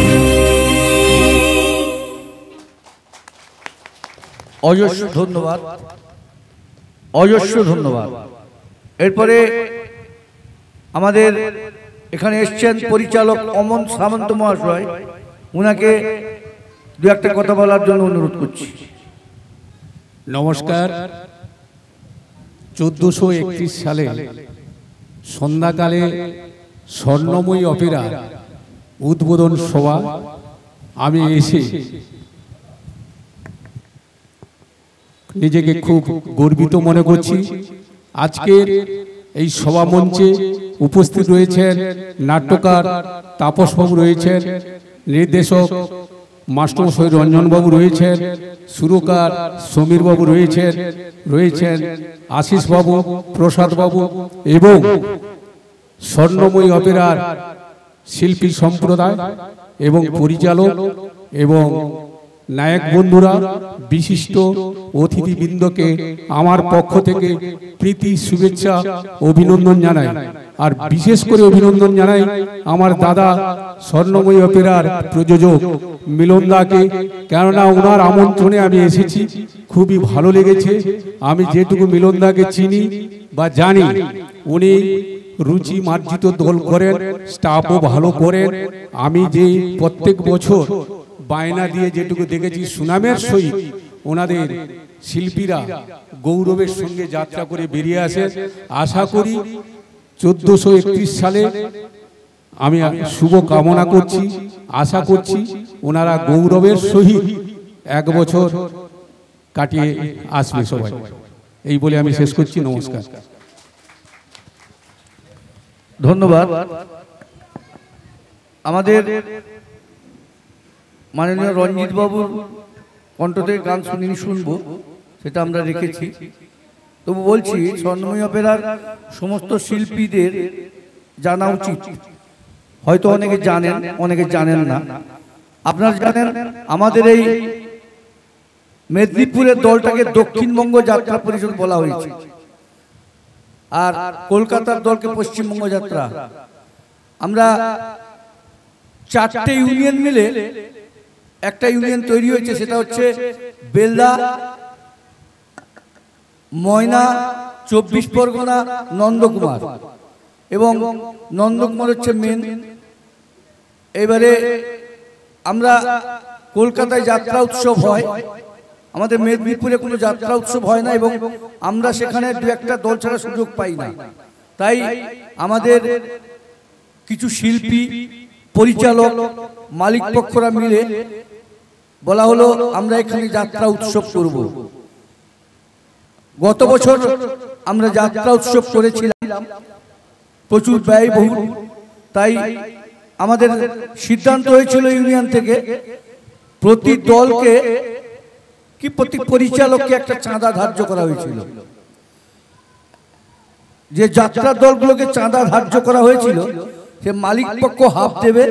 অজস্র ধন্যবাদ, অজস্র ধন্যবাদ। এরপরে আমাদের এখানে এসছেন পরিচালক অমন সামন্ত মহাশয়, উনাকে দু একটা কথা বলার জন্য অনুরোধ করছি। নমস্কার। 1431 সালে সন্ধ্যাকালে স্বর্ণময়ী অপেরা উদ্বোধন সভা আমি এসে নিজেকে খুব গর্বিত মনে করছি। আজকের এই সভা মঞ্চে উপস্থিত রয়েছেন নাট্যকার তাপসবাবু রয়েছেন, নির্দেশক মাস্টারমশাই রঞ্জনবাবু রয়েছেন, সুরকার সমীরবাবু রয়েছেন, আশিসবাবু, প্রসাদবাবু এবং স্বর্ণময়ী অপেরার শিল্পী সম্প্রদায় এবং পরিচালক এবং নায়ক বন্ধুরা, বিশিষ্ট অতিথিবৃন্দকে আমার পক্ষ থেকে প্রীতি শুভেচ্ছা অভিনন্দন জানাই। আর বিশেষ করে অভিনন্দন জানাই আমার দাদা স্বর্ণময়ী অপেরার প্রযোজক মিলন দাকে, কেননা ওনার আমন্ত্রণে আমি এসেছি, খুবই ভালো লেগেছে। আমি যেটুকু মিলন দাকে চিনি বা জানি, উনি রুচি মার্জিত দল করেন, স্টাফও ভালো করেন। আমি যে প্রত্যেক বছর বায়না দিয়ে যেটুকু দেখেছি, সুনামের সহিত ওনাদের শিল্পীরা গৌরবের সঙ্গে যাত্রা করে বেরিয়ে আসে। আশা করি 1431 সালে আমি শুভ কামনা করছি, আশা করছি ওনারা গৌরবের সহিত এক বছর কাটিয়ে আসবে সবাই। এই বলে আমি শেষ করছি। নমস্কার। ধন্যবাদ। আমাদের মাননীয় রঞ্জিত বাবুর কণ্ঠ থেকে গান শুনবো, সেটা আমরা রেখেছি। তবু বলছি, স্বর্ণময়ী অপেরার সমস্ত শিল্পীদের জানা উচিত। হয়তো অনেকে জানেন, অনেকে জানেন না। আপনারা জানেন আমাদের এই মেদিনীপুরের দলটাকে দক্ষিণবঙ্গ যাত্রা পরিষদ বলা হয়েছে, আর কলকাতার দলকে পশ্চিমবঙ্গ যাত্রা। আমরা 4টে ইউনিয়ন মিলে একটা ইউনিয়ন তৈরি হয়েছে, সেটা হচ্ছে বেলদা, ময়না, 24 পরগনা, নন্দকুমার। এবং নন্দকুমার হচ্ছে মেন। এবারে আমরা কলকাতায় যাত্রা উৎসব হয়, আমাদের মেদিনীপুরে কোনো যাত্রা উৎসব হয় না, এবং আমরা সেখানে দু একটা দল ছাড়া সুযোগ পাই না। তাই আমাদের কিছু শিল্পী, পরিচালক, মালিক পক্ষরা মিলে বলা হলো আমরা এখানে যাত্রা উৎসব করব। গত বছর আমরা যাত্রা উৎসব করেছিলাম, প্রচুর ব্যয়বহুল। তাই আমাদের সিদ্ধান্ত হয়েছিল ইউনিয়ন থেকে প্রতি দলকে কি প্রতি পরিচালককে একটা চাঁদা ধার্য করা হয়েছিল। যে যাত্রা দলগুলোকে চাঁদা ধার্য করা হয়েছিল, সে মালিক পক্ষ হাফ দেবে,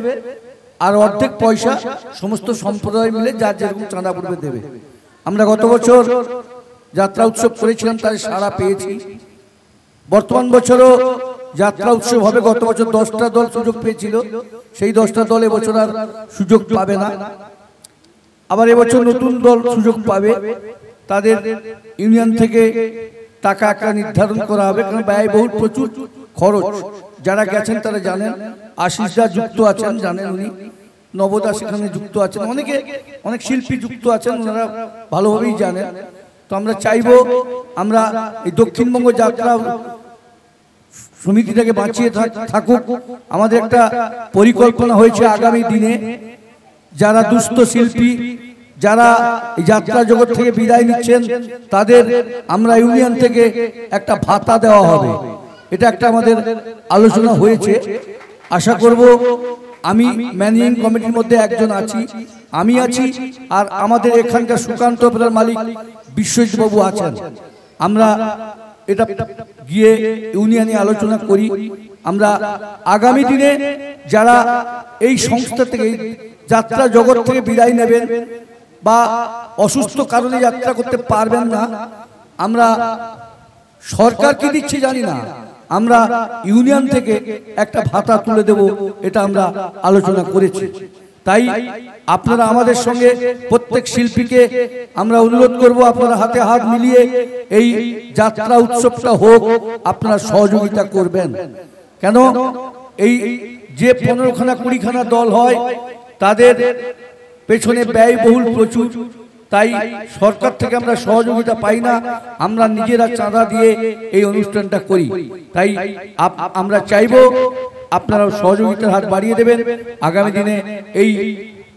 আর অর্ধেক পয়সা সমস্ত সম্প্রদায় মিলে যার যেরকম চাঁদা পড়বে দেবে। আমরা গত বছর যাত্রা উৎসব করেছিলাম, তার সাড়া পেয়েছি। বর্তমান বছরও যাত্রা উৎসব হবে। গত বছর 10টা দল সুযোগ পেয়েছিল, সেই 10টা দল এবছর আর সুযোগ পাবে না। আবার এবছর নতুন দল সুযোগ পাবে, তাদের ইউনিয়ন থেকে টাকা একটা নির্ধারণ করা হবে, কারণ ব্যয়বহুল, প্রচুর খরচ। যারা গেছেন তারা জানেন, আশিসদা যুক্ত আছেন, জানেন উনি, নবদা সেখানে যুক্ত আছেন, অনেক শিল্পী যুক্ত আছেন, ওনারা ভালোভাবেই জানেন। তো আমরা চাইবো আমরা এই দক্ষিণবঙ্গ যাত্রা সমিতিটাকে বাঁচিয়ে থাকুক। আমাদের একটা পরিকল্পনা হয়েছে আগামী দিনে, যারা দুস্থ শিল্পী, যারা এই যাত্রা জগৎ থেকে বিদায় নিচ্ছেন, তাদের আমরা ইউনিয়ন থেকে একটা ভাতা দেওয়া হবে। এটা একটা আমাদের আলোচনা হয়েছে। আশা করব, আমি ম্যানেজিং কমিটির মধ্যে একজন আছি, আমি আছি, আর আমাদের এখানকার সুকান্ত অপেরার মালিক বিশ্বজিৎ বাবু আছেন। আমরা এটা গিয়ে ইউনিয়নে আলোচনা করি। আমরা আগামী দিনে যারা এই সংস্থা থেকে, যাত্রা জগৎ থেকে বিদায় নেবেন বা অসুস্থ কারণে যাত্রা করতে পারবেন না, আমরা সরকার কি দিচ্ছি জানি না, আমরা ইউনিয়ন থেকে একটা ভাতা তুলে দেব, এটা আমরা আলোচনা করেছি। তাই আপনারা আমাদের সঙ্গে, প্রত্যেক শিল্পীকে আমরা অনুরোধ করব, আপনারা হাতে হাত মিলিয়ে এই যাত্রা উৎসবটা হোক, আপনারা সহযোগিতা করবেন। কেন এই যে 15খানা 20খানা দল হয়, তাদের পেছনে ব্যয়বহুল প্রচুর। তাই সরকার থেকে আমরা সহযোগিতা পাই না, আমরা নিজেরা চাঁদা দিয়ে এই অনুষ্ঠানটা করি। তাই আমরা চাইব আপনারা সহযোগিতার হাত বাড়িয়ে দেবেন। আগামী দিনে এই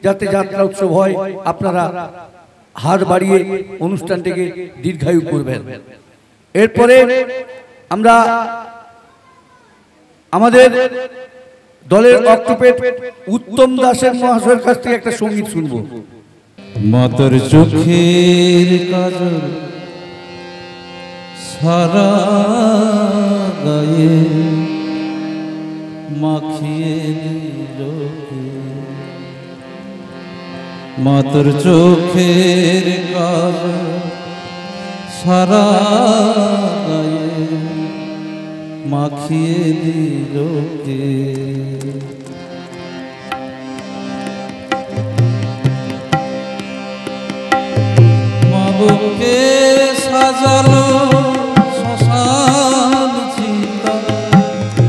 যাতে যাত্রা উৎসব হয়, আপনারা হাত বাড়িয়ে অনুষ্ঠানটিকে দীর্ঘায়ু করবেন। এরপরে আমরা আমাদের দলের অক্টোপেট উত্তম দাসের মহাশয়ের কাছ থেকে একটা সঙ্গীত শুনবো। মাতার চোখের কাজল সারা গায়ে মাখিয়ে দিল কে? মা তোর চোখের কাজল সারা গায়ে মাখিয়ে দিল কে? মাগোকে সাজালো শ্মশান চিতা,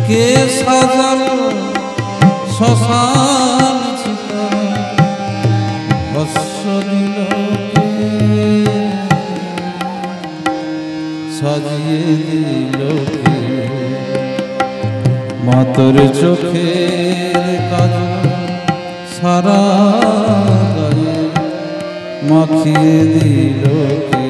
কে সাজালো শ্মশান চিতা, ভস্য দিল কে? সাজিয়ে দিল কে? মা তোর চোখের কাজল সারা গায়ে মাখিয়ে দিল কে?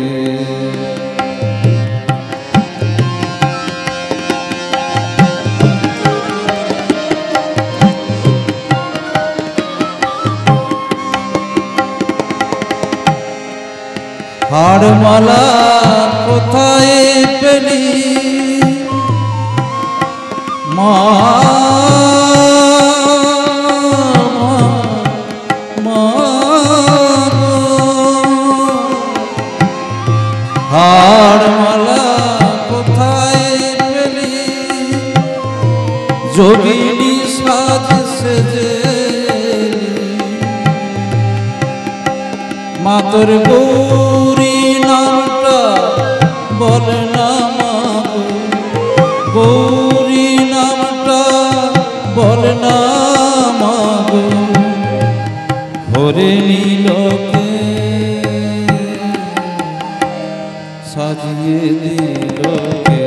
হাড়মালা কোথায় পেলি মা? হাড়মালা কোথায় পেলি যোগিনী সাজ সেজে? মা তোর গৌরী নামটা বল না মাগো, গৌরী নামটা বল না মাগো, ভরে নিল কে? সাজিয়ে দিল কে?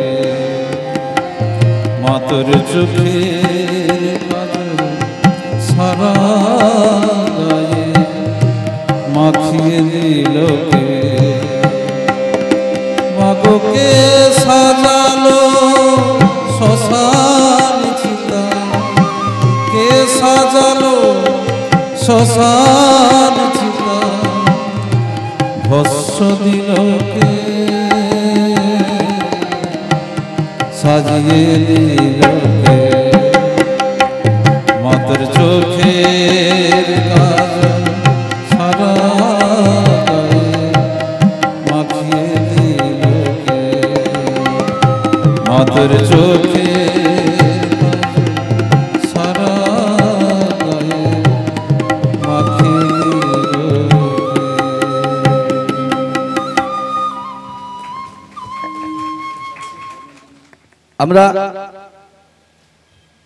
মা তোর চোখের কাজল সারা গায়ে মাখিয়ে দিল কে? মাগোকে সাজালো শ্মশান চিতা, কে সাজালো শ্মশান চিতা, ভস্য দিল কে? সাজিয়ে দিল কে? মা তোর চোখের কাজল সারা গায়ে মাখিয়ে দিল কে? মা তোর চোখের কাজল সারা গায়ে মাখিয়ে দিল কে? আমরা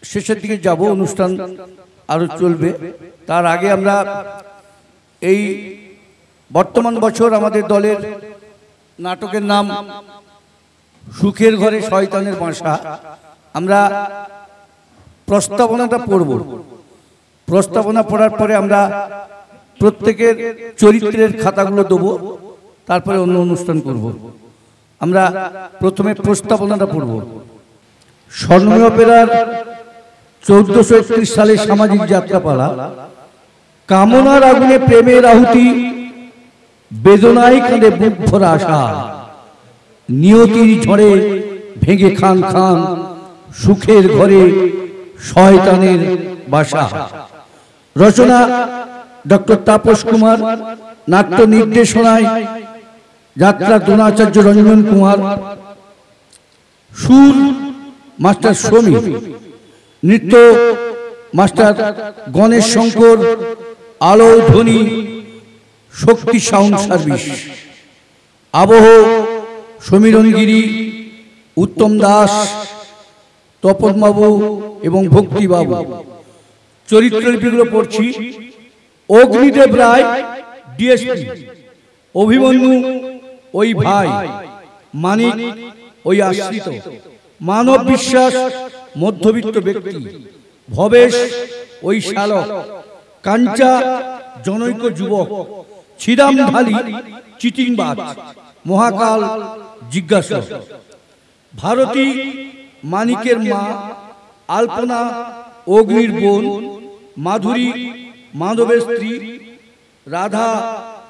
শেষের দিকে যাব, অনুষ্ঠান আরো চলবে। তার আগে আমরা এই বর্তমান বছর আমাদের দলের নাটকের নাম সুখের ঘরে শয়তানের বাসা। আমরা প্রস্তাবনাটা পড়ব। প্রস্তাবনা পড়ার পরে আমরা প্রত্যেকের চরিত্রের খাতাগুলো দেবো, তারপরে অন্য অনুষ্ঠান করব। আমরা প্রথমে প্রস্তাবনাটা পড়ব। স্বর্ণময়ী অপেরার 1431 সালে সামাজিক যাত্রাপালা, কামনার আগুনে প্রেমের আহুতি, বেদনায় কাঁদে বুক ভরা আশা, নিয়তির ঝড়ে ভেঙে খান খান, সুখের ঘরে শয়তানের বাসা। রচনা ডক্টর তাপস কুমার, নাট্য নির্দেশনায় যাত্রা দ্রোণাচার্য রঞ্জন কুমার, সুর মাস্টার সমীর, নৃত্য মাস্টার গণেশ শঙ্কর, আলো ধ্বনি শক্তি সাউন্ড সার্ভিস, আবহ সমীরণ গিরি, উত্তম দাস, তপন বাবু এবং ভক্তি বাবু। চরিত্রলিপিগুলো পড়ছি। অগ্নিদেব রায় ডিএসপি, অভিমন্যু ওই ভাই, মানিক ওই আশ্রিত, মানব বিশ্বাস মধ্যবিত্ত ব্যক্তি, ভবেশ ওই শালক, কাঞ্চা জনৈক যুবক, ছিদাম ঢালি চিটিংবাজ, মহাকাল জিজ্ঞাসা, ভারতী মানিকের মা, আলপনা অগ্নির বোন, মাধুরী মানবের স্ত্রী, রাধা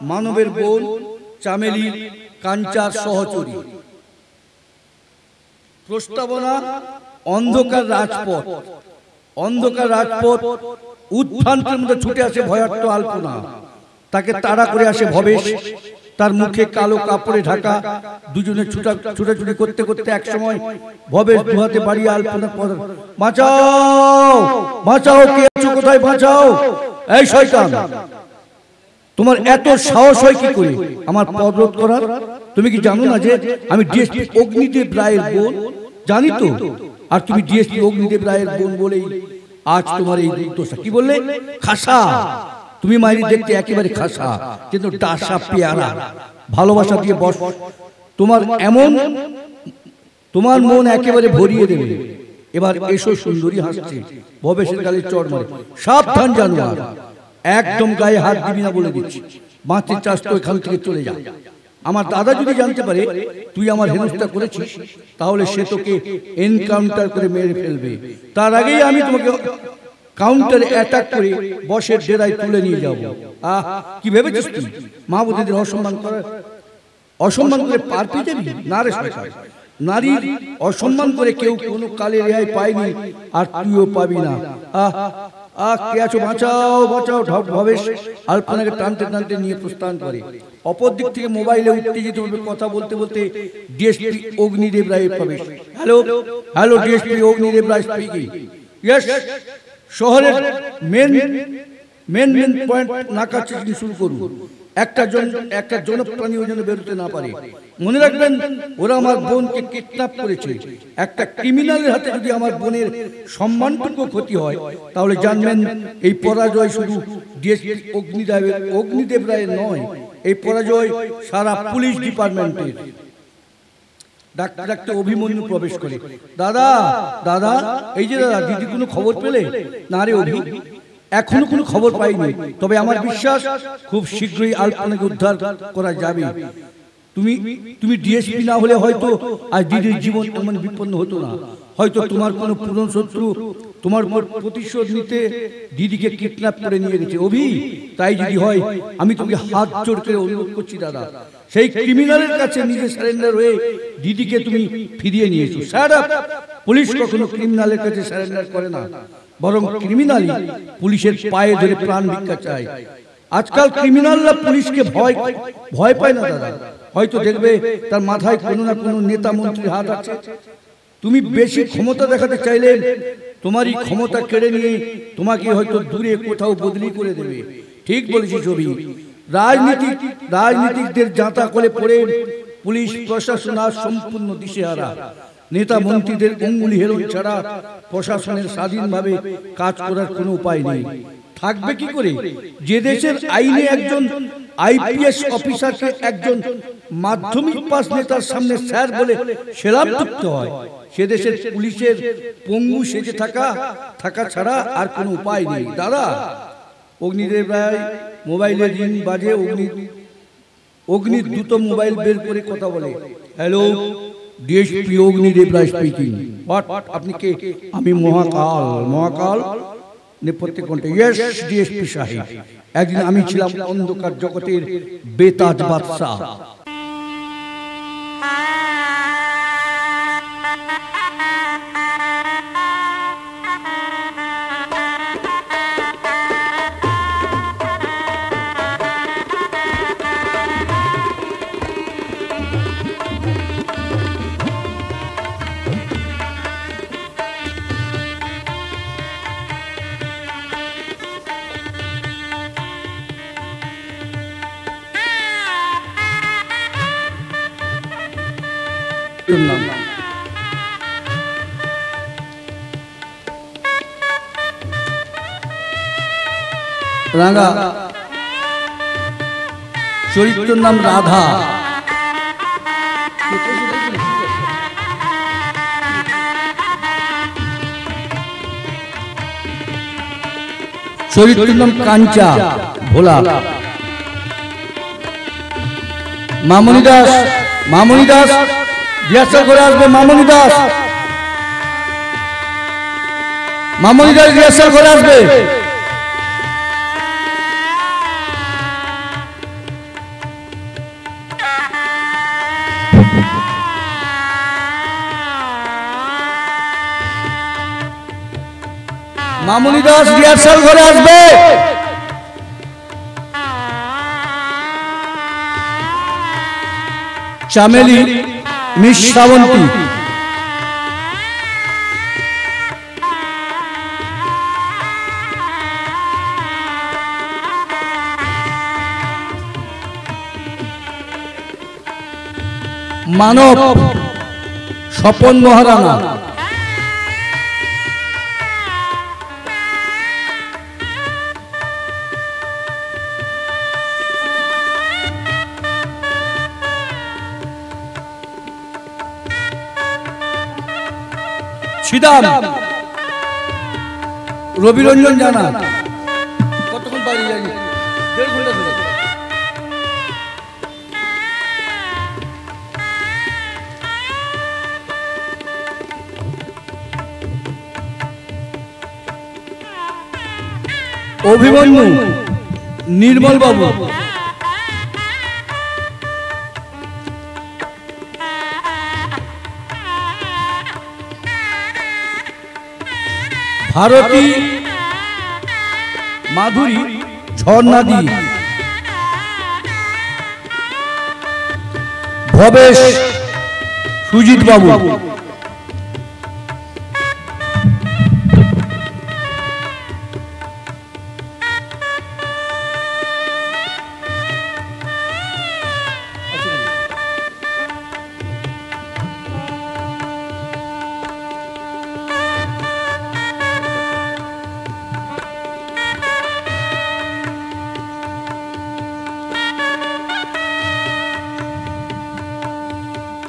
মানবের বোন, চামেলি কাঞ্চার সহচরী। প্রস্তাবনা অন্ধকার রাজপথ, অন্ধকার রাজপথ উদ্ভ্রান্তের মধ্যে ছুটে আসে ভয়ার্ত আলপনা, তাকে তাড়া করে আসে ভবেশ, তার মুখে কালো কাপড়ে ঢাকা। দুজনে ছুটাছুটি করতে করতে এক সময় ভবেশ দুহাতে বাড়িয়ে আলপনা, বাঁচাও বাঁচাও, কে আছো কোথায়, বাঁচাও, এই শয়তান তোমার এত সাহস হয় কি করে আমার পথ রোধ করার? তুমি কি জানো না যে আমি ডিএসপি অগ্নিদেব রায়ের বোন? জানি তো, আর তুমি ডিএসপি অগ্নিদেব রায়ের বোন বলেই আজ তোমার এই দুর্দশা। কি বললে? খাসা। তুমি মায়ের দেখতে একেবারে খাসা, কিন্তু ডাসা পেয়ারা, ভালোবাসা দিয়ে বস। তোমার এমন, তোমার মন একেবারে ভরিয়ে দেবে। এবার এসো সুন্দরী হাসছে, ভবেশের গালে চড় মারে, সাবধান জানোয়ার, একদম গায়ে হাত দিবি না বলে দিচ্ছি, বাঁচতে চাস তো এখান থেকে চলে যা। আমার দাদা যদি জানতে পারে তুই আমার হেনস্থা করেছিস, তাহলে সে তোকে এনকাউন্টার করে মেরে ফেলবে। তার আগেই আমি তোমাকে কাউন্টারে অ্যাটাক করে বসের ডেরায় তুলে নিয়ে যাব। আহ, কি ভেবেছিস তুই মা বোনদের অসম্মান করে পার পেয়ে যাবি? না রে শয়তান, নারীর অসম্মান করে কেউ কোনো কালে রেহাই পায়নি, আর তুইও পাবি না। কে আছো, বাঁচাও বাঁচাও। ভবেশ আলপনাকে টানতে টানতে নিয়ে প্রস্থান করে। অপর দিক থেকে মোবাইলে উত্তেজিত ভাবে কথা বলতে বলতে ডিএসপি অগ্নিদেব রায় প্রবেশ। হ্যালো হ্যালো, ডিএসপি অগ্নিদেব রায় স্পিকিং। ইয়েস, শহরের মেন পয়েন্ট নাকাচি শুরু করুন। একটা জনপ্রাণী ওই জন্য বেরোতে না পারে। মনে রাখবেন, ওরা আমার বোনকে কিডন্যাপ করেছে। একটা ক্রিমিনালের হাতে যদি আমার বোনের সম্মানটুকু ক্ষতি হয়, তাহলে জানবেন এই পরাজয় শুধু ডিএসপি অগ্নিদেব রায়ের নয়, এই পরাজয় সারা পুলিশ ডিপার্টমেন্টের। ডাকতে ডাকতে অভিমন্যু প্রবেশ করে। দাদা দাদা, এই যে দাদা, দিদি কোনো খবর পেলে? না রে অভি, এখনো কোনো খবর পাইনি, তবে আমার বিশ্বাস খুব শীঘ্রই আলপনাকে উদ্ধার করা যাবে। তুমি ডিএসপি না হলে হয়তো আজ দিদির জীবন এমন বিপন্ন হতো না। হয়তো তোমার কোনো পুরনো শত্রু তোমার উপর প্রতিশোধ নিতে দিদিকে কিডন্যাপ করে নিয়ে গেছে। অভি, তাই যদি হয় আমি তোকে হাত জোড় করে অনুরোধ করছি দাদা, সেই ক্রিমিনালের কাছে নিজে সারেন্ডার হয়ে দিদিকে তুমি ফিরিয়ে নিয়ে এসো। পুলিশ কখনো ক্রিমিনালের কাছে সারেন্ডার করে না, বরং ক্রিমিনালই পুলিশের পায়ে ধরে প্রাণ ভিক্ষা চায়। আজকাল ক্রিমিনালরা পুলিশকে ভয় পায় না দাদা। হয়তো দেখবে তার মাথায় কোনো না কোনো নেতা মন্ত্রীর হাত আছে। তুমি বেশি ক্ষমতা দেখাতে চাইলে তোমারই ক্ষমতা কেড়ে নিয়ে তোমাকে হয়তো দূরে কোথাও বদলি করে দেবে। ঠিক বলেছিস ছবি। রাজনীতিকদের জাঁতা করে পড়ে পুলিশ প্রশাসন আর সম্পূর্ণ দিশেহারা। নেতা মন্ত্রীদের অঙ্গুলি হেলন ছাড়া প্রশাসনের স্বাধীনভাবে কাজ করার কোনো উপায় নেই। থাকবে কি করে? যে দেশের আইনে একজন আইপিএস অফিসারকে একজন মাধ্যমিক পাস নেতার সামনে স্যার বলে সেলাম করতে হয়, সে দেশের পুলিশের পঙ্গু সেজে থাকা ছাড়া আর কোনো উপায় নেই। দাদা, অগ্নিদেব রায় মোবাইলে রিং বাজে। অগ্নির দ্রুত মোবাইল বের করে কথা বলে। হ্যালো, ডিএসপি অগ্নিদেব রায় স্পিকিং। আপনি কে? আমি মহাকাল নেপথ্যে কণ্ঠে। ইয়েস ডিএসপি সাহেব, একদিন আমি ছিলাম অন্ধকার জগতের বেতাজ বাদশাহ। রাঙা, চরিত্রের নাম রাধা। চরিত্রের নাম কাঞ্চা ভোলা। মামনি দাস রিহার্সাল করে আসবে। মামনি দাস রিহার্সাল করে আসবে। মামুনি দাস রিহার্সাল ঘরে আসবে। চামেলি মিস শ্রাবন্তী, মানব স্বপন মহারানা, সিদাম রবিরঞ্জন জানা। কতক্ষণ বাড়ি যায়নি? 1.5 ঘন্টা ধরে। অভিমন্যু নির্মল বাবু, ভারতী মাধুরী ঝর্ণাদি, ভবেশ সুজিত বাবু,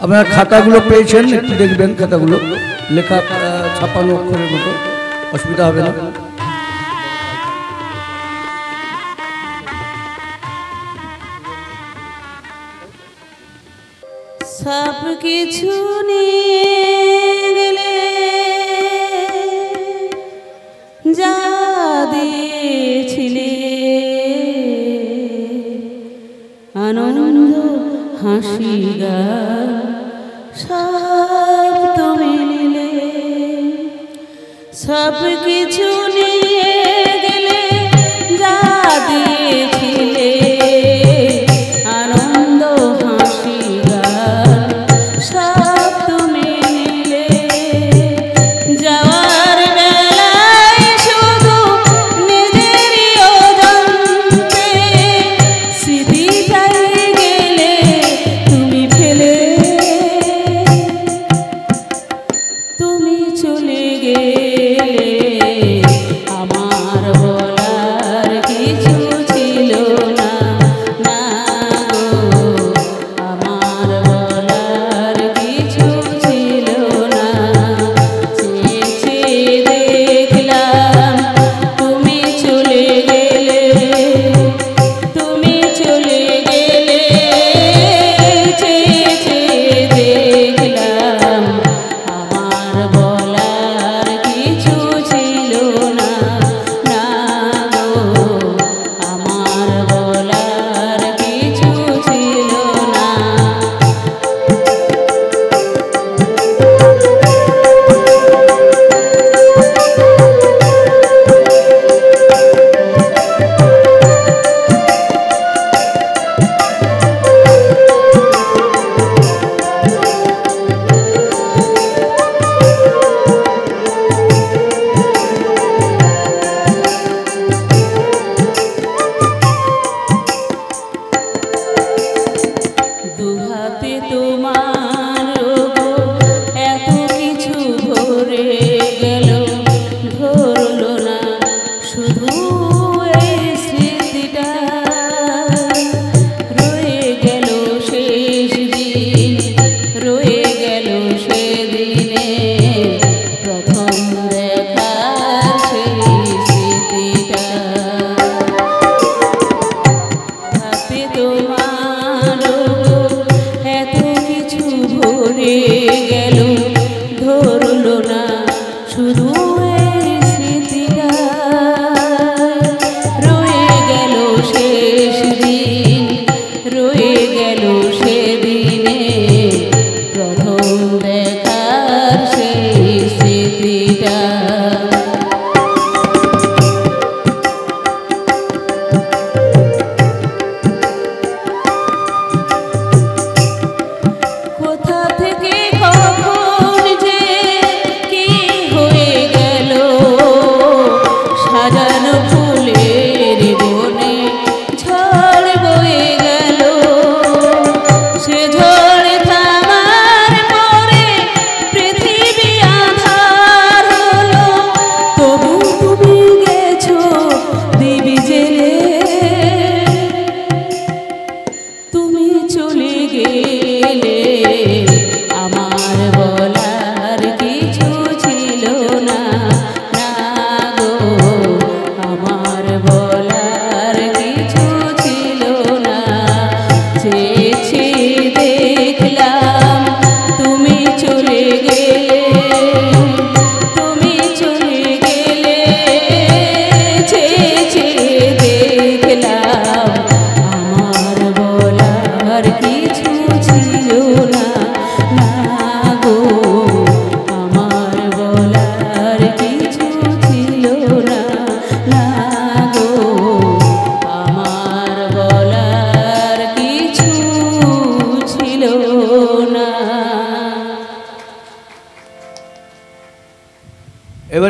আপনারা খাতাগুলো পেয়েছেন, একটু দেখবেন খাতাগুলো লেখা ছাপানো অক্ষরের মতো, অসুবিধা হবে না। সব কিছু নিয়ে গেলে যা দিয়েছিলে আনন্দ হাসি গান সব তুমি নিলে, সব কিছু নিয়ে গেলে যা দিয়েছিলে আনন্দ হাসি গান সব তুমি নিলে। যাওয়ার বেলায় শুধু নিজেরই অজান্তে স্মৃতিটাই গেলে তুমি ফেলে, তুমি চলে গেলে আমার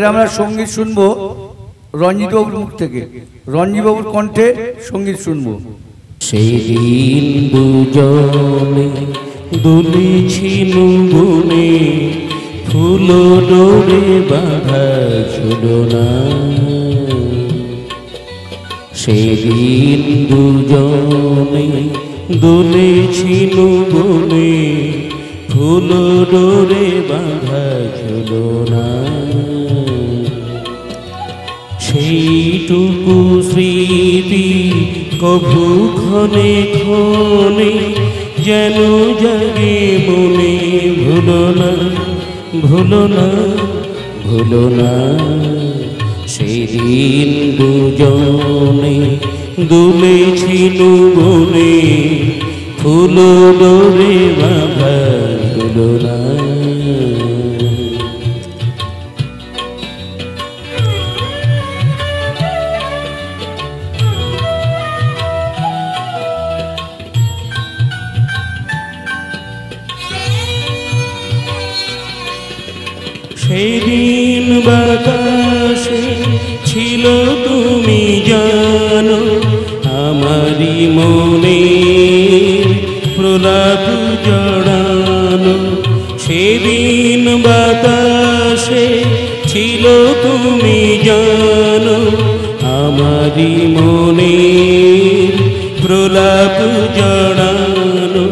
এবারে আমরা সঙ্গীত শুনবো রঞ্জিত বাবুর মুখ থেকে। রঞ্জিত বাবুর কণ্ঠে সঙ্গীত শুনবো। সেই দিন দুজনে দুলেছিল বনে, ফুল ডোরে বাঁধা ছিল না। সেদিন দুজনে দুলেছিল বনে, ফুল ডোরে বাঁধা ছিল না। সেইটুকু স্মৃতি কভু ক্ষণে ক্ষণে যেন জাগে মনে, ভুলো না ভুলো না ভুলো না। সেদিন দুজনে দুলেছিল বনে, ফুল ডোরে বাঁধা ছিল না। সেদিন বাতাসে ছিল তুমি জানো, আমারি মনে প্রলাপ জড়ানো। সেদিন বাতাসে ছিল তুমি জানো, আমারি মনে প্রলাপ জড়ানো।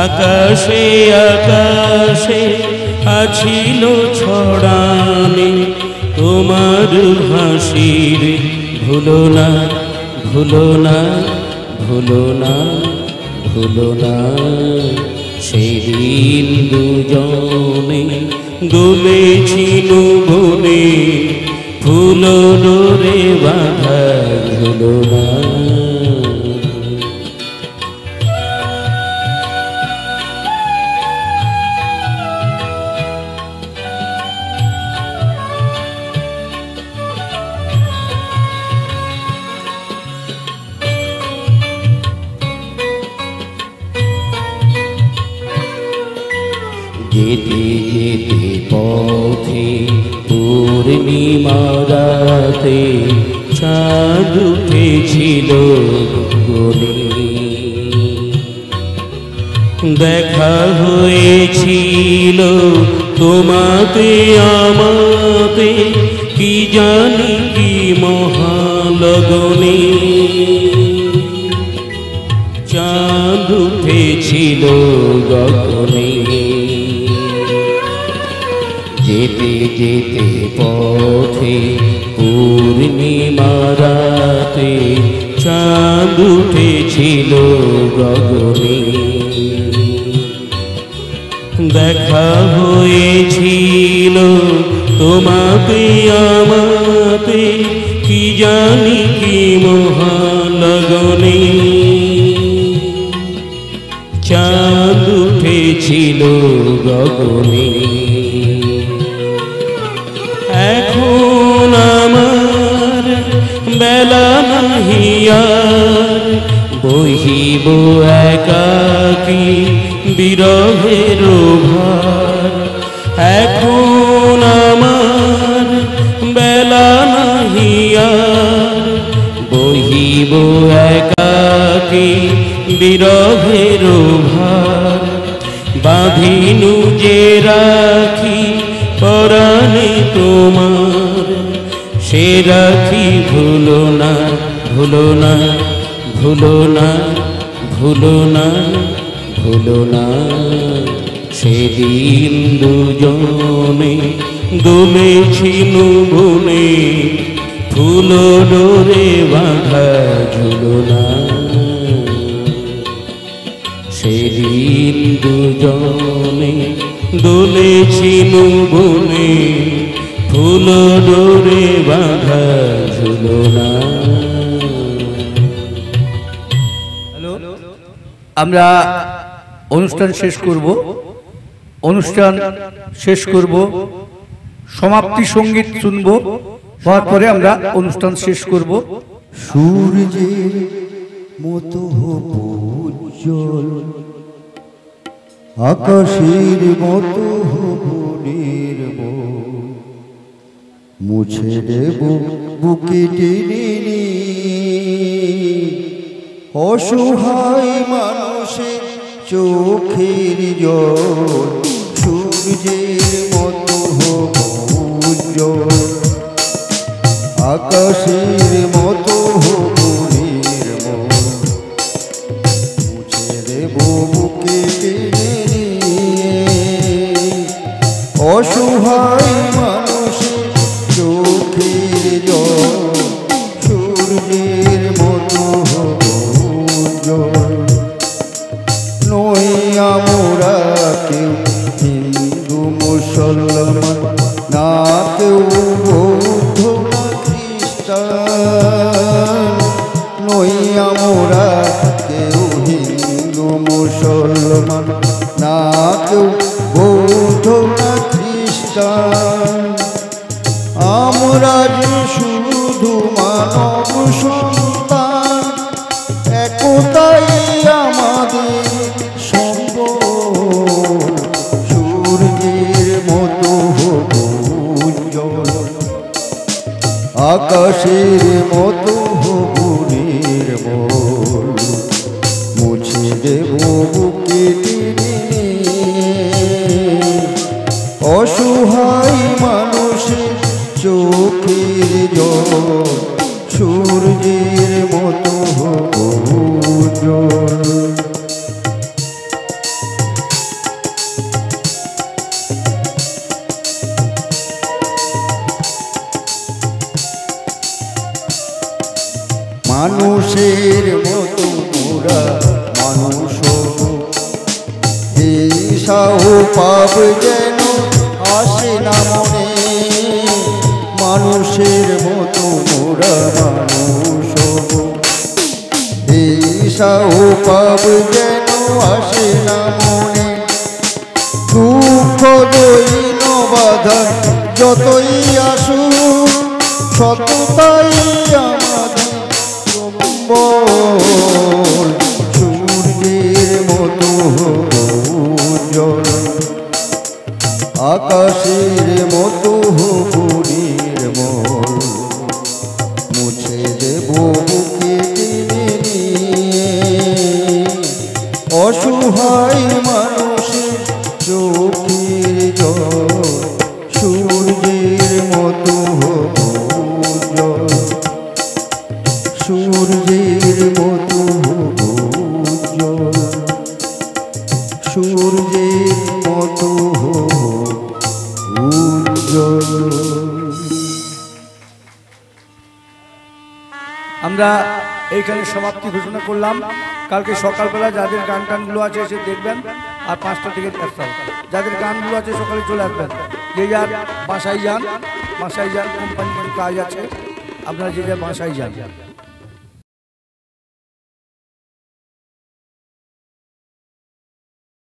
আকাশে আকাশে আছিল ছড়ানে তোমার হাসির, ভুলো না ভুলো না ভুলো না ভুলো না। সেদিন দুজনে দুলেছিল বনে, ফুল ডোরে বাঁধা ঝুলো না। যেতে যেতে পথে পূর্ণিমা রাতে চাঁদ উঠেছিল গলে। দেখা হয়েছিল তোমাতে আমাতে, কি জানি কি মহালগনে। চাঁদ উঠেছিল গগনে। যেতে যেতে পথে পূর্ণিমা রাতে চাঁদ উঠেছিল গগনে। দেখা হয়েছিল তোমাকে আমাতে, কি জানি কি মহালগনে। চাঁদ উঠেছিল গগনে। এখন আমার বেলা নাহি আর, বহিব একাকী বিরহের ভার। এখন আমার বেলা নাহি আর, বহিব একাকী বিরহের ভার। বাঁধিনু যে রাখি পরাণে তোমার, সে রাখি ভুলো না ভুলো না ভুলো না ভুলো না ভুলো না। সেদিন দুজনে দুলেছিল বনে, ফুল ডোরে বাঁধা ঝুলো না। সেদিন দুজনে দুলেছিল বনে, ফুল ডোরে বাঁধা ঝুলো না। আমরা অনুষ্ঠান শেষ করব। অনুষ্ঠান শেষ করব, সমাপ্তি সঙ্গীত শুনবো, হওয়ার পরে আমরা অনুষ্ঠান শেষ করব। সূর্যের মতো হব উজ্জ্বল, আকাশের মতো হব নির্মল, মুছে দেব বুকে টেনে অসহায় মানুষের চোখের জল সূর্যের মতো হব উজ্জ্বল আকাশের মতো হব নির্মল মুছে দেব বুকে টেনে অসহায় মানুষের চোখের জল সূর্যের মতো হব উজ্জ্বল নই আমরা কেউ হিন্দু মুসলমান না কেউ বৌদ্ধ না খ্রিস্টান নই আমরা কেউ হিন্দু মুসলমান না কেউ বৌদ্ধ না খ্রিস্টান আমরা যে শুধু মানব সন্তান একতাই আমাদের সম্বল সূর্যের মতো হব উজ্জ্বল আকাশের মতো হব নির্মল মুছে দেব বুকে টেনে অসহায় মানুষের চোখের জল সূর্যের মতো হব উজ্জ্বল মানুষের মতো মোরা মানুষ হিংসাও পাপ যেন আসে না মনে মানুষের মতো মোরা মানুষ হিংসাও পাপ যেন আসে না মনে দুঃখ দৈন বাধা যতই আসুক সততাই আমাদের সম্বল সূর্যের মতো হব উজ্জ্বল আকাশের মতো হব নির্মল মুছে দেব বুকে টেনে অসহায় মানুষের চোখের জল সূর্যের মতো হব উজ্জ্বল সূর্যের মতো হব উজ্জ্বল সূর্যের মতো হব উজ্জ্বল। আমরা এইখানে সমাপ্তি ঘোষণা করলাম। কালকে সকালবেলা যাদের গান টানগুলো আছে এসে দেখবেন, আর 5টা থেকে যাদের গানগুলো আছে সকালে চলে আসবেন। যে যার বাসায় যান, বাসায় যান, কোম্পানির কাজ আছে, আপনারা যে যার বাসায় যান।